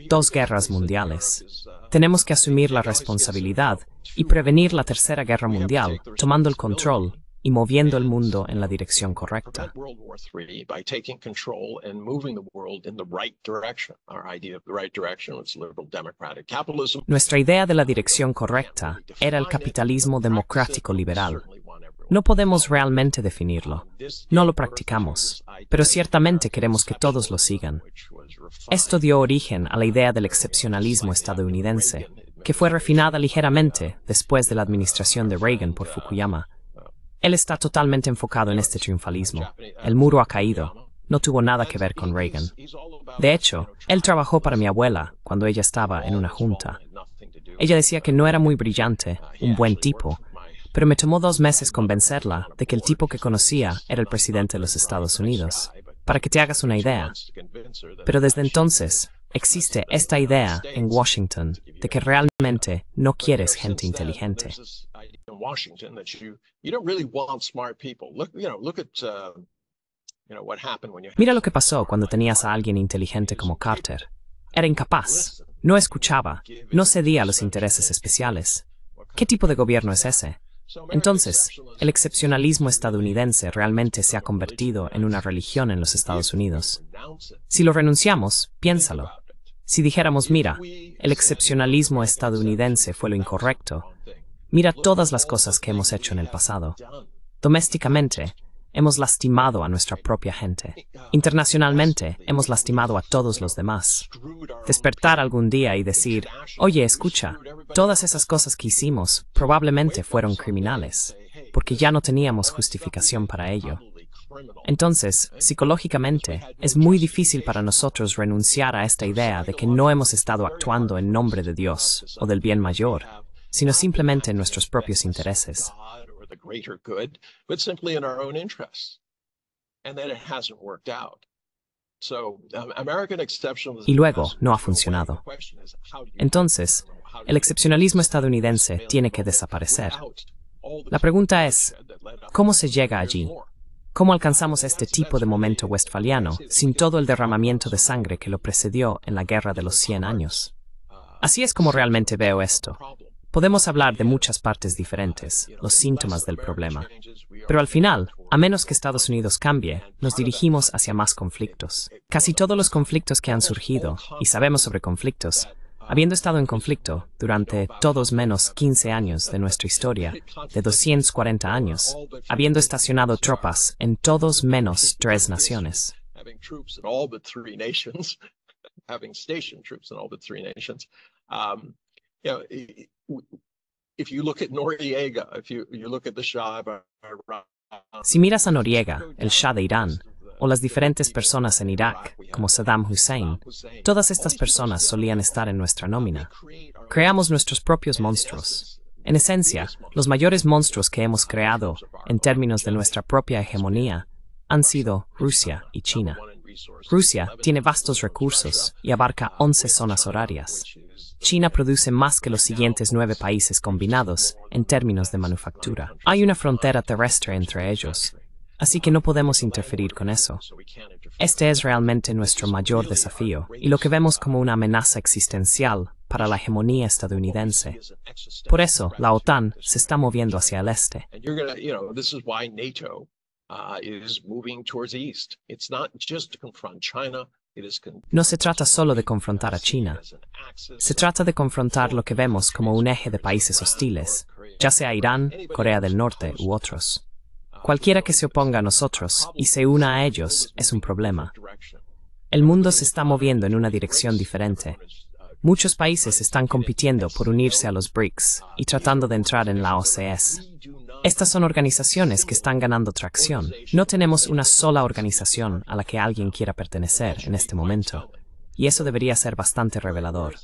2 guerras mundiales. Tenemos que asumir la responsabilidad y prevenir la Tercera Guerra Mundial, tomando el control y moviendo el mundo en la dirección correcta. Nuestra idea de la dirección correcta era el capitalismo democrático liberal. No podemos realmente definirlo. No lo practicamos, pero ciertamente queremos que todos lo sigan. Esto dio origen a la idea del excepcionalismo estadounidense, que fue refinada ligeramente después de la administración de Reagan por Fukuyama. Él está totalmente enfocado en este triunfalismo. El muro ha caído. No tuvo nada que ver con Reagan. De hecho, él trabajó para mi abuela cuando ella estaba en una junta. Ella decía que no era muy brillante, un buen tipo, pero me tomó 2 meses convencerla de que el tipo que conocía era el presidente de los Estados Unidos, para que te hagas una idea. Pero desde entonces, existe esta idea en Washington de que realmente no quieres gente inteligente. Mira lo que pasó cuando tenías a alguien inteligente como Carter. Era incapaz, no escuchaba, no cedía a los intereses especiales. ¿Qué tipo de gobierno es ese? Entonces, el excepcionalismo estadounidense realmente se ha convertido en una religión en los Estados Unidos. Si lo renunciamos, piénsalo. Si dijéramos, mira, el excepcionalismo estadounidense fue lo incorrecto, mira todas las cosas que hemos hecho en el pasado. Domésticamente, hemos lastimado a nuestra propia gente. Internacionalmente, hemos lastimado a todos los demás. Despertar algún día y decir, oye, escucha, todas esas cosas que hicimos probablemente fueron criminales, porque ya no teníamos justificación para ello. Entonces, psicológicamente, es muy difícil para nosotros renunciar a esta idea de que no hemos estado actuando en nombre de Dios o del bien mayor, sino simplemente en nuestros propios intereses. Y luego no ha funcionado. Entonces, el excepcionalismo estadounidense tiene que desaparecer. La pregunta es, ¿cómo se llega allí? ¿Cómo alcanzamos este tipo de momento westfaliano sin todo el derramamiento de sangre que lo precedió en la Guerra de los 100 años? Así es como realmente veo esto. Podemos hablar de muchas partes diferentes, los síntomas del problema. Pero al final, a menos que Estados Unidos cambie, nos dirigimos hacia más conflictos. Casi todos los conflictos que han surgido, y sabemos sobre conflictos, habiendo estado en conflicto durante todos menos 15 años de nuestra historia, de 240 años, habiendo estacionado tropas en todos menos 3 naciones. Si miras a Noriega, el Shah de Irán, o las diferentes personas en Irak, como Saddam Hussein, todas estas personas solían estar en nuestra nómina. Creamos nuestros propios monstruos. En esencia, los mayores monstruos que hemos creado, en términos de nuestra propia hegemonía, han sido Rusia y China. Rusia tiene vastos recursos y abarca 11 zonas horarias. China produce más que los siguientes 9 países combinados en términos de manufactura. Hay una frontera terrestre entre ellos, así que no podemos interferir con eso. Este es realmente nuestro mayor desafío y lo que vemos como una amenaza existencial para la hegemonía estadounidense. Por eso, la OTAN se está moviendo hacia el este. No se trata solo de confrontar a China. Se trata de confrontar lo que vemos como un eje de países hostiles, ya sea Irán, Corea del Norte u otros. Cualquiera que se oponga a nosotros y se una a ellos es un problema. El mundo se está moviendo en una dirección diferente. Muchos países están compitiendo por unirse a los BRICS y tratando de entrar en la OCS. Estas son organizaciones que están ganando tracción. No tenemos una sola organización a la que alguien quiera pertenecer en este momento, y eso debería ser bastante revelador.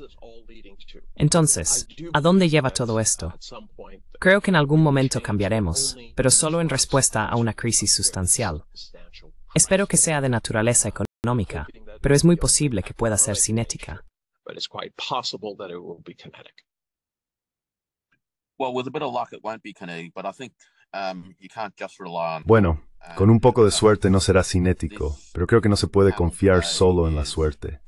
Entonces, ¿a dónde lleva todo esto? Creo que en algún momento cambiaremos, pero solo en respuesta a una crisis sustancial. Espero que sea de naturaleza económica, pero es muy posible que pueda ser cinética. Bueno, con un poco de suerte no será cinético, pero creo que no se puede confiar solo en la suerte.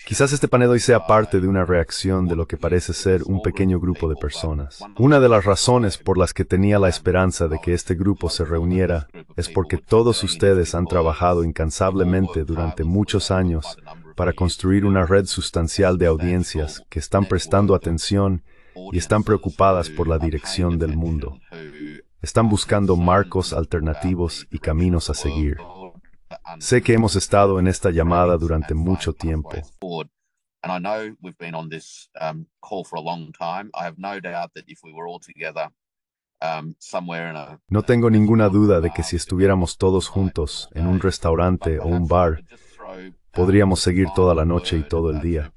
Quizás este panel hoy sea parte de una reacción de lo que parece ser un pequeño grupo de personas. Una de las razones por las que tenía la esperanza de que este grupo se reuniera es porque todos ustedes han trabajado incansablemente durante muchos años para construir una red sustancial de audiencias que están prestando atención y están preocupadas por la dirección del mundo. Están buscando marcos alternativos y caminos a seguir. Sé que hemos estado en esta llamada durante mucho tiempo. No tengo ninguna duda de que si estuviéramos todos juntos en un restaurante o un bar, podríamos seguir toda la noche y todo el día.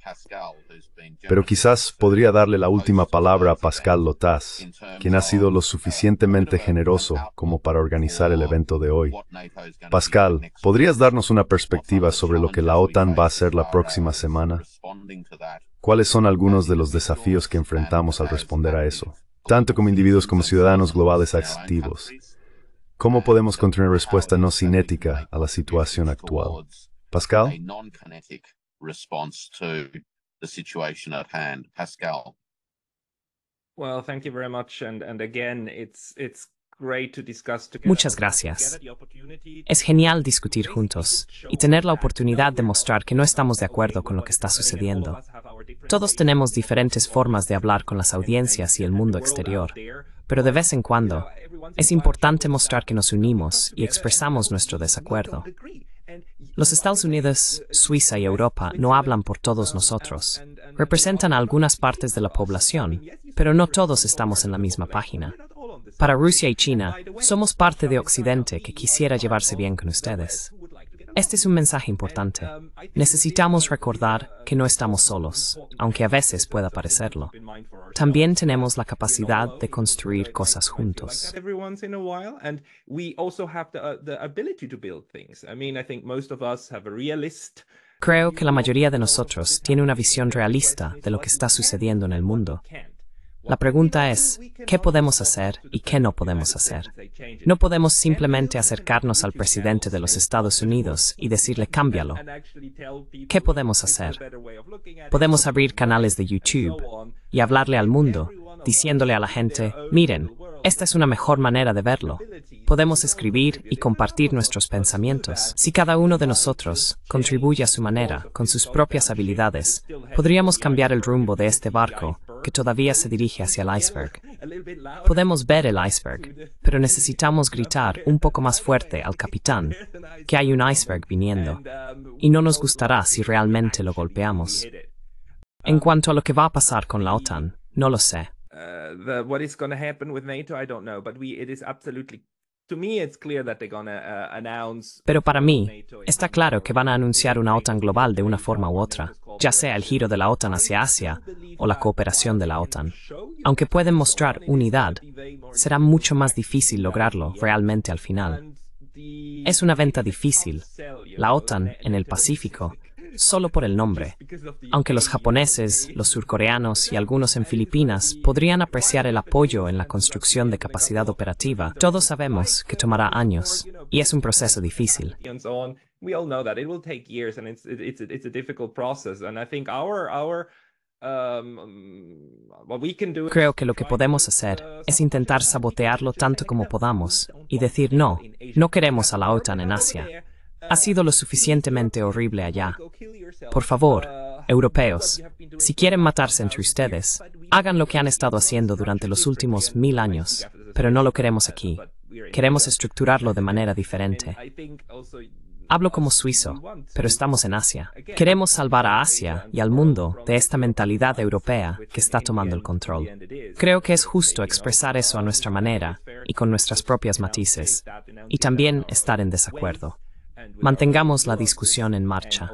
Pero quizás podría darle la última palabra a Pascal Lotas, quien ha sido lo suficientemente generoso como para organizar el evento de hoy. Pascal, ¿podrías darnos una perspectiva sobre lo que la OTAN va a hacer la próxima semana? ¿Cuáles son algunos de los desafíos que enfrentamos al responder a eso? Tanto como individuos como ciudadanos globales activos. ¿Cómo podemos construir una respuesta no cinética a la situación actual? Pascal? The situation at hand. Pascal. Well, thank you very much, and again, it's great to discuss together. Muchas gracias. Es genial discutir juntos y tener la oportunidad de mostrar que no estamos de acuerdo con lo que está sucediendo. Todos tenemos diferentes formas de hablar con las audiencias y el mundo exterior, pero de vez en cuando es importante mostrar que nos unimos y expresamos nuestro desacuerdo. Los Estados Unidos, Suiza y Europa no hablan por todos nosotros. Representan a algunas partes de la población, pero no todos estamos en la misma página. Para Rusia y China, somos parte de Occidente que quisiera llevarse bien con ustedes. Este es un mensaje importante. Necesitamos recordar que no estamos solos, aunque a veces pueda parecerlo. También tenemos la capacidad de construir cosas juntos. Creo que la mayoría de nosotros tiene una visión realista de lo que está sucediendo en el mundo. La pregunta es, ¿qué podemos hacer y qué no podemos hacer? No podemos simplemente acercarnos al presidente de los Estados Unidos y decirle cámbialo. ¿Qué podemos hacer? Podemos abrir canales de YouTube y hablarle al mundo, diciéndole a la gente, miren, esta es una mejor manera de verlo. Podemos escribir y compartir nuestros pensamientos. Si cada uno de nosotros contribuye a su manera, con sus propias habilidades, podríamos cambiar el rumbo de este barco que todavía se dirige hacia el iceberg. Podemos ver el iceberg, pero necesitamos gritar un poco más fuerte al capitán que hay un iceberg viniendo, y no nos gustará si realmente lo golpeamos. En cuanto a lo que va a pasar con la OTAN, no lo sé. What is going to happen with NATO, I don't know, but it is absolutely, to me, it's clear that they're going to announce. Pero para mí, está claro que van a anunciar una OTAN global de una forma u otra, ya sea el giro de la OTAN hacia Asia o la cooperación de la OTAN. Aunque pueden mostrar unidad, será mucho más difícil lograrlo realmente al final. Es una venta difícil, la OTAN en el Pacífico, solo por el nombre. Aunque los japoneses, los surcoreanos y algunos en Filipinas podrían apreciar el apoyo en la construcción de capacidad operativa, todos sabemos que tomará años, y es un proceso difícil. Creo que lo que podemos hacer es intentar sabotearlo tanto como podamos y decir no, no queremos a la OTAN en Asia. Ha sido lo suficientemente horrible allá. Por favor, europeos, si quieren matarse entre ustedes, hagan lo que han estado haciendo durante los últimos 1000 años, pero no lo queremos aquí. Queremos estructurarlo de manera diferente. Hablo como suizo, pero estamos en Asia. Queremos salvar a Asia y al mundo de esta mentalidad europea que está tomando el control. Creo que es justo expresar eso a nuestra manera y con nuestras propias matices, y también estar en desacuerdo. Mantengamos la discusión en marcha.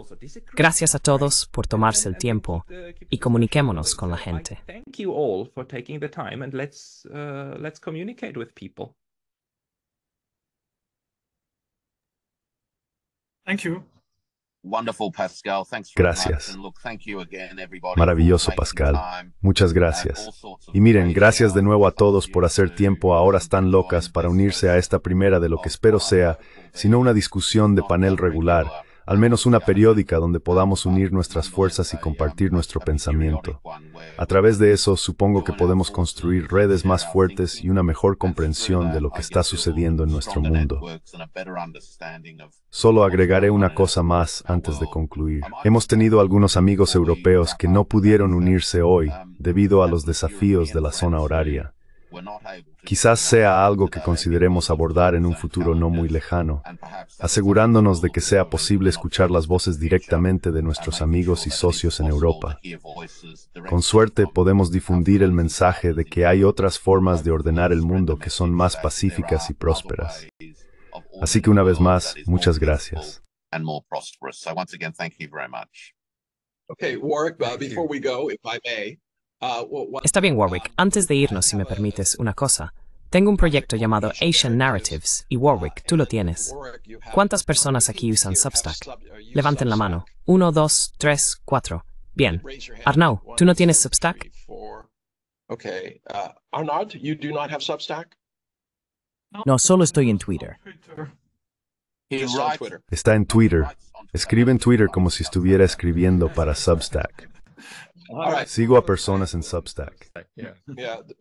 Gracias a todos por tomarse el tiempo y comuniquémonos con la gente. Thank you all for taking the time and let's communicate with people. Thank you. Wonderful, Pascal. Thanks very Gracias. much. And look, thank you again, everybody, Maravilloso, for making Pascal. time. Muchas gracias. Y miren, gracias de nuevo a todos por hacer tiempo a horas tan locas para unirse a esta primera de lo que espero sea, si no una discusión de panel regular, al menos una periódica donde podamos unir nuestras fuerzas y compartir nuestro pensamiento. A través de eso, supongo que podemos construir redes más fuertes y una mejor comprensión de lo que está sucediendo en nuestro mundo. Solo agregaré una cosa más antes de concluir. Hemos tenido algunos amigos europeos que no pudieron unirse hoy debido a los desafíos de la zona horaria. Quizás sea algo que consideremos abordar en un futuro no muy lejano, asegurándonos de que sea posible escuchar las voces directamente de nuestros amigos y socios en Europa. Con suerte podemos difundir el mensaje de que hay otras formas de ordenar el mundo que son más pacíficas y prósperas. Así que una vez más, muchas gracias. Okay, Warwick, before we go, if I may, Está bien, Warwick. Antes de irnos, si me permites, una cosa. Tengo un proyecto llamado Asian Narratives, y Warwick, tú lo tienes. ¿Cuántas personas aquí usan Substack? Levanten la mano. 1, 2, 3, 4. Bien. Arnaud, ¿tú no tienes Substack? Okay. Arnaud, you do not have Substack? No, solo estoy en Twitter. Just on Twitter. Está en Twitter. Escribe en Twitter como si estuviera escribiendo para Substack. All right. Sigo a personas en Substack. Yeah.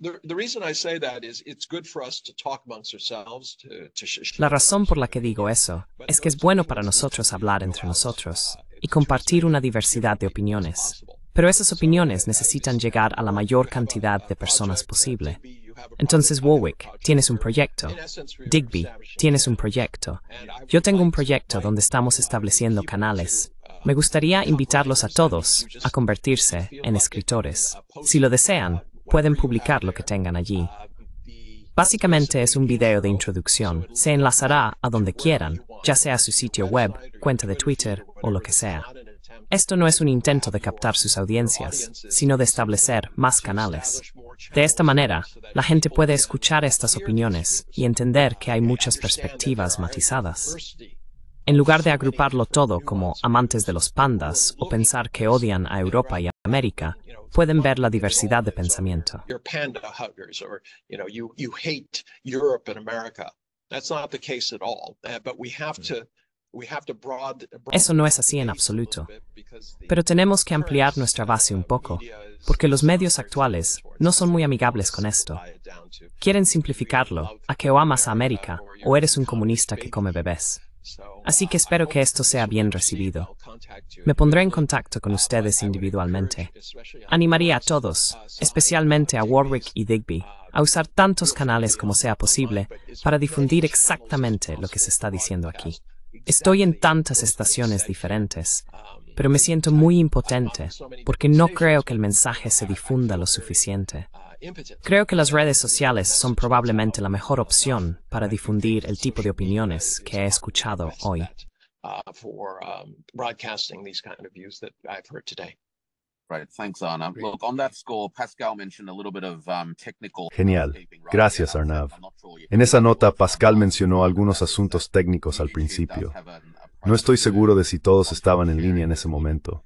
The reason I say that is it's good for us to talk amongst ourselves. La razón por la que digo eso es que es bueno para nosotros hablar entre nosotros y compartir una diversidad de opiniones. Pero esas opiniones necesitan llegar a la mayor cantidad de personas posible. Entonces, Warwick, tienes un proyecto. Digby, tienes un proyecto. Yo tengo un proyecto donde estamos estableciendo canales. Me gustaría invitarlos a todos a convertirse en escritores. Si lo desean, pueden publicar lo que tengan allí. Básicamente es un video de introducción. Se enlazará a donde quieran, ya sea su sitio web, cuenta de Twitter o lo que sea. Esto no es un intento de captar sus audiencias, sino de establecer más canales. De esta manera, la gente puede escuchar estas opiniones y entender que hay muchas perspectivas matizadas. En lugar de agruparlo todo como amantes de los pandas o pensar que odian a Europa y a América, pueden ver la diversidad de pensamiento. You're panda huggers, or you hate Europe and America. That's not the case at all. But we have to Eso no es así en absoluto. Pero tenemos que ampliar nuestra base un poco, porque los medios actuales no son muy amigables con esto. Quieren simplificarlo a que o amas a América o eres un comunista que come bebés. Así que espero que esto sea bien recibido. Me pondré en contacto con ustedes individualmente. Animaría a todos, especialmente a Warwick y Digby, a usar tantos canales como sea posible para difundir exactamente lo que se está diciendo aquí. Estoy en tantas estaciones diferentes, pero me siento muy impotente porque no creo que el mensaje se difunda lo suficiente. Creo que las redes sociales son probablemente la mejor opción para difundir el tipo de opiniones que he escuchado hoy. Genial. Gracias, Arnav. En esa nota, Pascal mencionó algunos asuntos técnicos al principio. No estoy seguro de si todos estaban en línea en ese momento.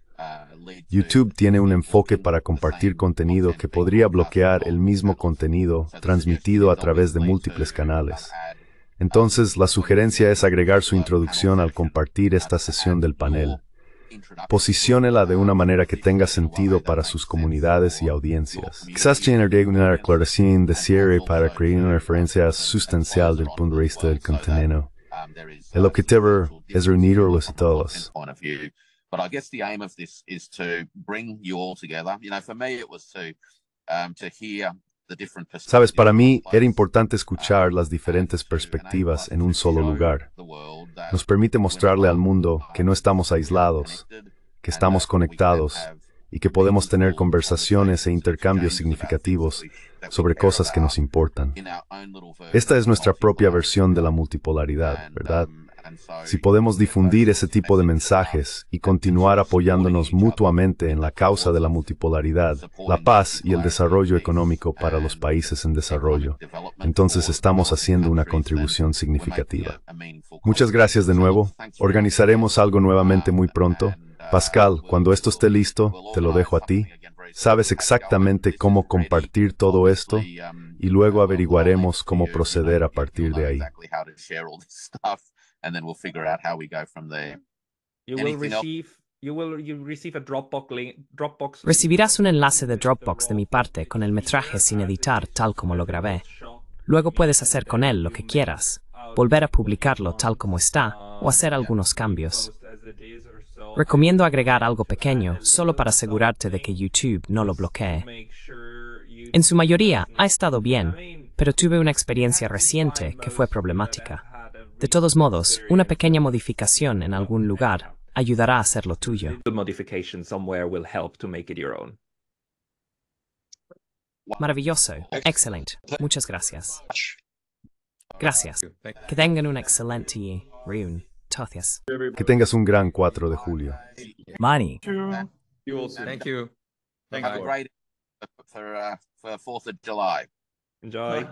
YouTube tiene un enfoque para compartir contenido que podría bloquear el mismo contenido transmitido a través de múltiples canales. Entonces, la sugerencia es agregar su introducción al compartir esta sesión del panel. Posiciónela de una manera que tenga sentido para sus comunidades y audiencias. Quizás tiene una aclaración de cierre para crear una referencia sustancial del punto de vista del contenido. El objetivo es reunirlos a todos. But I guess the aim of this is to bring you all together. For me, it was to hear the different perspectives. Sabes, para mí era importante escuchar las diferentes perspectivas en un solo lugar. Nos permite mostrarle al mundo que no estamos aislados, que estamos conectados y que podemos tener conversaciones e intercambios significativos sobre cosas que nos importan. Esta es nuestra propia versión de la multipolaridad, ¿verdad? Si podemos difundir ese tipo de mensajes y continuar apoyándonos mutuamente en la causa de la multipolaridad, la paz y el desarrollo económico para los países en desarrollo, entonces estamos haciendo una contribución significativa. Muchas gracias de nuevo. Organizaremos algo nuevamente muy pronto. Pascal, cuando esto esté listo, te lo dejo a ti. Sabes exactamente cómo compartir todo esto y luego averiguaremos cómo proceder a partir de ahí. And then we'll figure out how we go from there. You will receive a Dropbox. Recibirás un enlace de Dropbox de mi parte con el metraje sin editar tal como lo grabé. Luego puedes hacer con él lo que quieras, volver a publicarlo tal como está o hacer algunos cambios. Recomiendo agregar algo pequeño solo para asegurarte de que YouTube no lo bloquee. En su mayoría ha estado bien, pero tuve una experiencia reciente que fue problemática. De todos modos, una pequeña modificación en algún lugar ayudará a hacerlo tuyo. Maravilloso. Excelente. Muchas gracias. Gracias. Que tengan un excelente reunión. Gracias. Que tengas un gran 4 de julio. Manny. Thank you. Have a great for 4th of July. Enjoy.